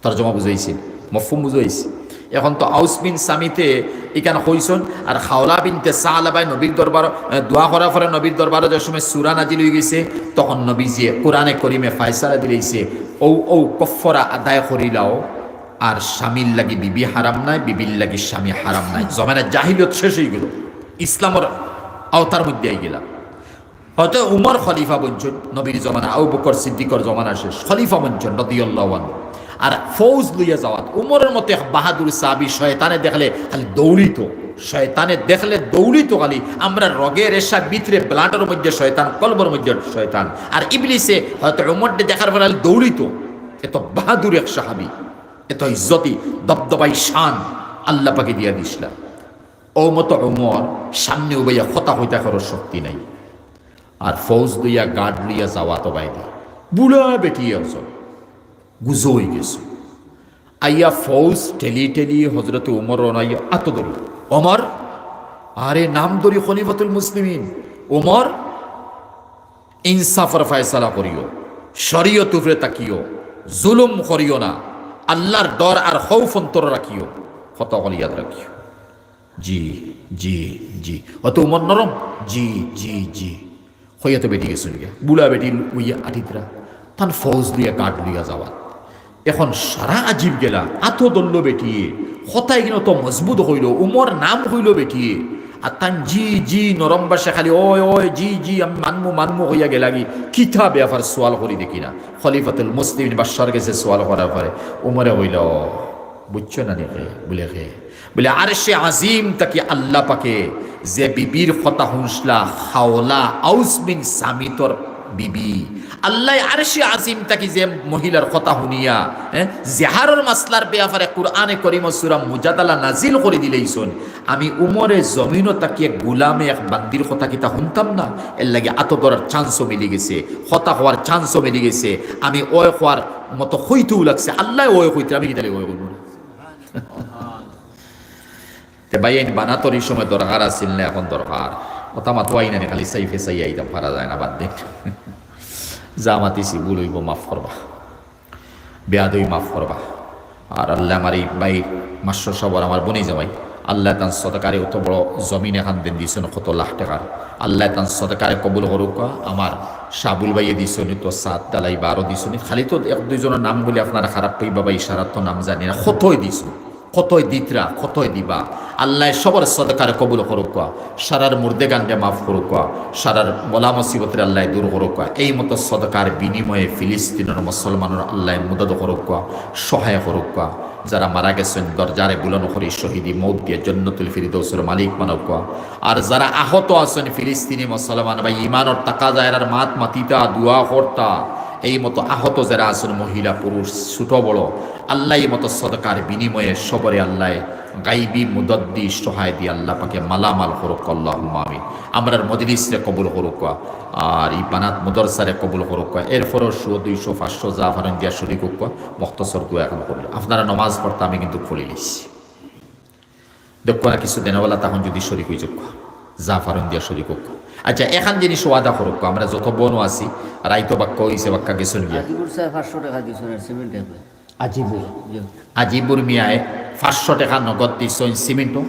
তরজমা বুঝাইছি, মফহুম বুঝাইছি। এখন তো আউস বিন সামিতে এখানে হইছন আর খাওলা বিনতে সালাবাই নবীর দরবার দোয়া করার পরে নবীর দরবারে যে সময় সূরা নাজিল হয়ে গেছে তখন নবীজি কোরআনে করিমে ফায়সালা দিলেইছে ও কফরা আদায় করিলাও আর স্বামীর লাগি বিবি হারাম নাই, বিবির লাগি স্বামী হারাম নাই। জমানা জাহিলিয়ত শেষ হয়ে গেল, ইসলামের আওতার মধ্যে আই গেলাম। হয়তো উমর খলিফা বঞ্চন নবীর জমানা, আবু বকর সিদ্দিকর জমানা শেষ, খলিফা বঞ্চন রাদিয়াল্লাহু আনহু। আর ফৌজ লইয়া যাওয়াত উমরের মতো এক বাহাদুর সাহাবী শয়তানে দেখলে খালি দৌড়িত, শয়তানে দেখলে দৌড়িত খালি। আমরা রগের রেশা ভিতরে ব্লাডের মধ্যে শয়তান, কলবের মধ্যে শয়তান। আর ইবলিসে হয়তো উমরকে দেখার পর দৌড়িত। এত বাহাদুর এক সাহাবী, এত ইজ্জতি দবদবাই শান আল্লাহ পাকে দিয়া দিছিলাম। ও মতো উমর সামনে উবাইয়া কথা হইতা করার শক্তি নাই। আর ফৌজ লইয়া গার্ড লইয়া যাওয়া তো বাইরে বুড়া বেটিয়ে গুজো হয়ে গেছে। আইয়া ফৌজ ঠেলি হজরত উমর রনাইয়া আত ধরি ওমর, আরে নাম ধরি খলিফাতুল মুসলিমিন ওমর, ইনসাফের ফয়সালা করিও, শরীয়ত উপরে তাকিও, জুলুম করিও না, আল্লাহর ডর আর খৌফ অন্তর রাখিও, কতক্ষণ ইয়াদ রাখিও। জি জি জি অত উমর নরম, জি জি জি হইয়াতে বেটি গেছিল গিয়া বুড়া বেটি উইয়া আটিতরা তান ফৌজ দিয়া গার্ড লইয়া যাওয়া। এখন সারা আজীব গেলা আত দল্য বেটিয়ে হতাই কিনা তো মজবুত হইল, উমর নাম হইল বেটিয়ে। আর তান জি জি নরম বাসে খালি ওই ওই জি জি আমি মানমু হইয়া গেলাগি কিতা ব্যাপার সোয়াল করি দেখি না খলিফাতুল মুসলিমিন বাদশার কাছে সোয়াল করার পরে উমরে হইল বুঝছো না দেখে বলে আরশে আজিম তাকে আল্লাহ পাকে যে বিবির কথা হুঁসলা হাওলা আউস বিন সামিতর বিবি আল্লাহ আরশে আজিম তাকে যে মহিলার কথা শুনিয়া জেহারর মাসলার ব্যাপারে কুরআনে করিম সূরা মুজাদালা নাজিল করে দিলেইছন আমি উমরে জমিনও তাকিয়ে গুলামে এক বান্দির কথা কিতা শুনতাম না এর লাগে আত ধরার চান্সও মিলে গেছে হতা হওয়ার চান্সও মিলে গেছে আমি ওই হওয়ার মতো হইতেও লাগছে আল্লাহ ওই হইতে আমি কিতালে ওই করবো না ভাই বানাতর এই সময় দরকার আসছিল না এখন দরকার ওটা মাতুয়াই না খালি সাইফে সাই আইতাম পারা যায় না বাদ দেখ যা মাতিছি ভুল হইব মাফ করবা বেয়াদই মাফ করবা আর আল্লাহ আমার এই ভাই মাস্টার সবর আমার বনে যাবাই আল্লাহ তান সদকারে অত বড় জমিন এখান দিন দিয়েছেন কত লাখ টাকার আল্লাহ তান সদকারে কবুল করুক আমার সাবুল ভাইয়ে দিয়েছেন তো সাত ডালাই বারো দিয়েছেন খালি তো এক দুইজনের নাম বলে আপনারা খারাপ পাই বাবা ইশারাত তো নাম জানি না কতই দিয়েছেন কতই দিতরা কতই দিবা আল্লাহ সবার সদকারে কবুল করুক সারার মুর্দে গান্ডে মাফ করুক সারার বলা মুসিবতের আল্লাহ দূর করুক এই মতো সদকার বিনিময়ে ফিলিস্তিনের মুসলমানের আল্লাহ মদদ করুক সহায় করুক যারা মারা গেছেন দরজারে বুলানো করি শহীদি মৌত দিয়ে জন্নতুল ফিরদৌসের মালিক মানব আর যারা আহত আছেন ফিলিস্তিনি মুসলমান বা ইমানের টাকা জায়গার মাত মাতিতা দুয়া করতা এই মতো আহত যারা আছেন মহিলা পুরুষ ছোট বড় আল্লাহ এই মতো সদকার বিনিময়ে সবরে আল্লাহ গাইবি মুদদ্দি সহায় দিয়ে আল্লাহ পাকে মালামাল করুক আল্লাহুম্মা আমিন আমরার মজলিসে কবুল করুক আর এই বানাত মুদরসারে কবুল করুক এরপরও 100 200 500 জাফরান দিয়া শরীক হোক মুখতসর দোয়া এখন করল আপনারা নমাজ পড়তে আমি কিন্তু খুলে নিচ্ছি দেখো না কিছু দেনওয়ালা তখন যদি শরীক হয়ে যোগ জাফরান দিয়া শরীক হোক আচ্ছা এখান জিনিস ওয়াদা করুক আমরা যত বনও আছি রাইতো বাক্য হইছে বাক্কা গেছেন গিয়া আজিবুর মিয়ায় 500 টাকা নগদ দিছেন সিমেন্টও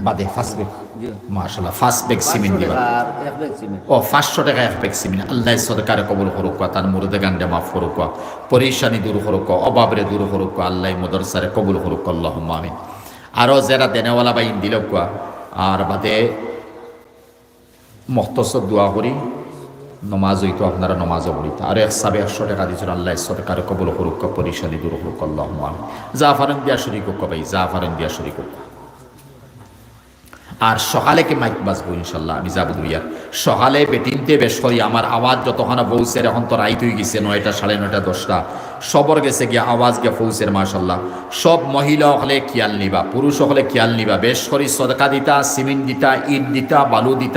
বাদে ফার্স্ট ব্যাগ মাশাআল্লাহ ফার্স্ট ব্যাগ সিমেন্ট দিবা ও 500 টাকা এক ব্যাগ সিমেন্ট আল্লাহ সদকার কবুল করুক তার মুরদে গান্ডে মাফ করুক পরেশানি দূর করুক অভাবরে দূর করুক আল্লাহ মাদ্রাসারে কবুল করুক আল্লাহুম্মা আমিন আরো যারা দেনেওয়ালা বাইন দিল আর বাদে মুখতসর দোয়া করি নমাজ হইতো আপনারা নমাজও পড়িতে আর 100 টাকা দিয়েছেন আল্লাহ সদকার কবুল করুক পরিশানি দূর করুক আল্লাহুম্মা আমিন জাফরান দিয়া শরীক হোক ভাই জাফরান দিয়া শরীক হোক আর সকালে কি মাইক বাজবো ইনশাল্লাহ আমি যাবো দুইয়ার সকালে বেটিনতে বেশ করি আমার আওয়াজ যতক্ষণ পৌঁছের এখন তো রাইত হয়ে গেছে 9টা 9:30 10টা সবর গেছে গিয়া আওয়াজ গিয়া পৌঁছের মাশাল্লাহ সব মহিলা হলে খেয়াল নিবা পুরুষ হলে খেয়াল নিবা বেশ করি সদকা দিতা সিমেন্ট দিতা ইট দিতা বালু দিতা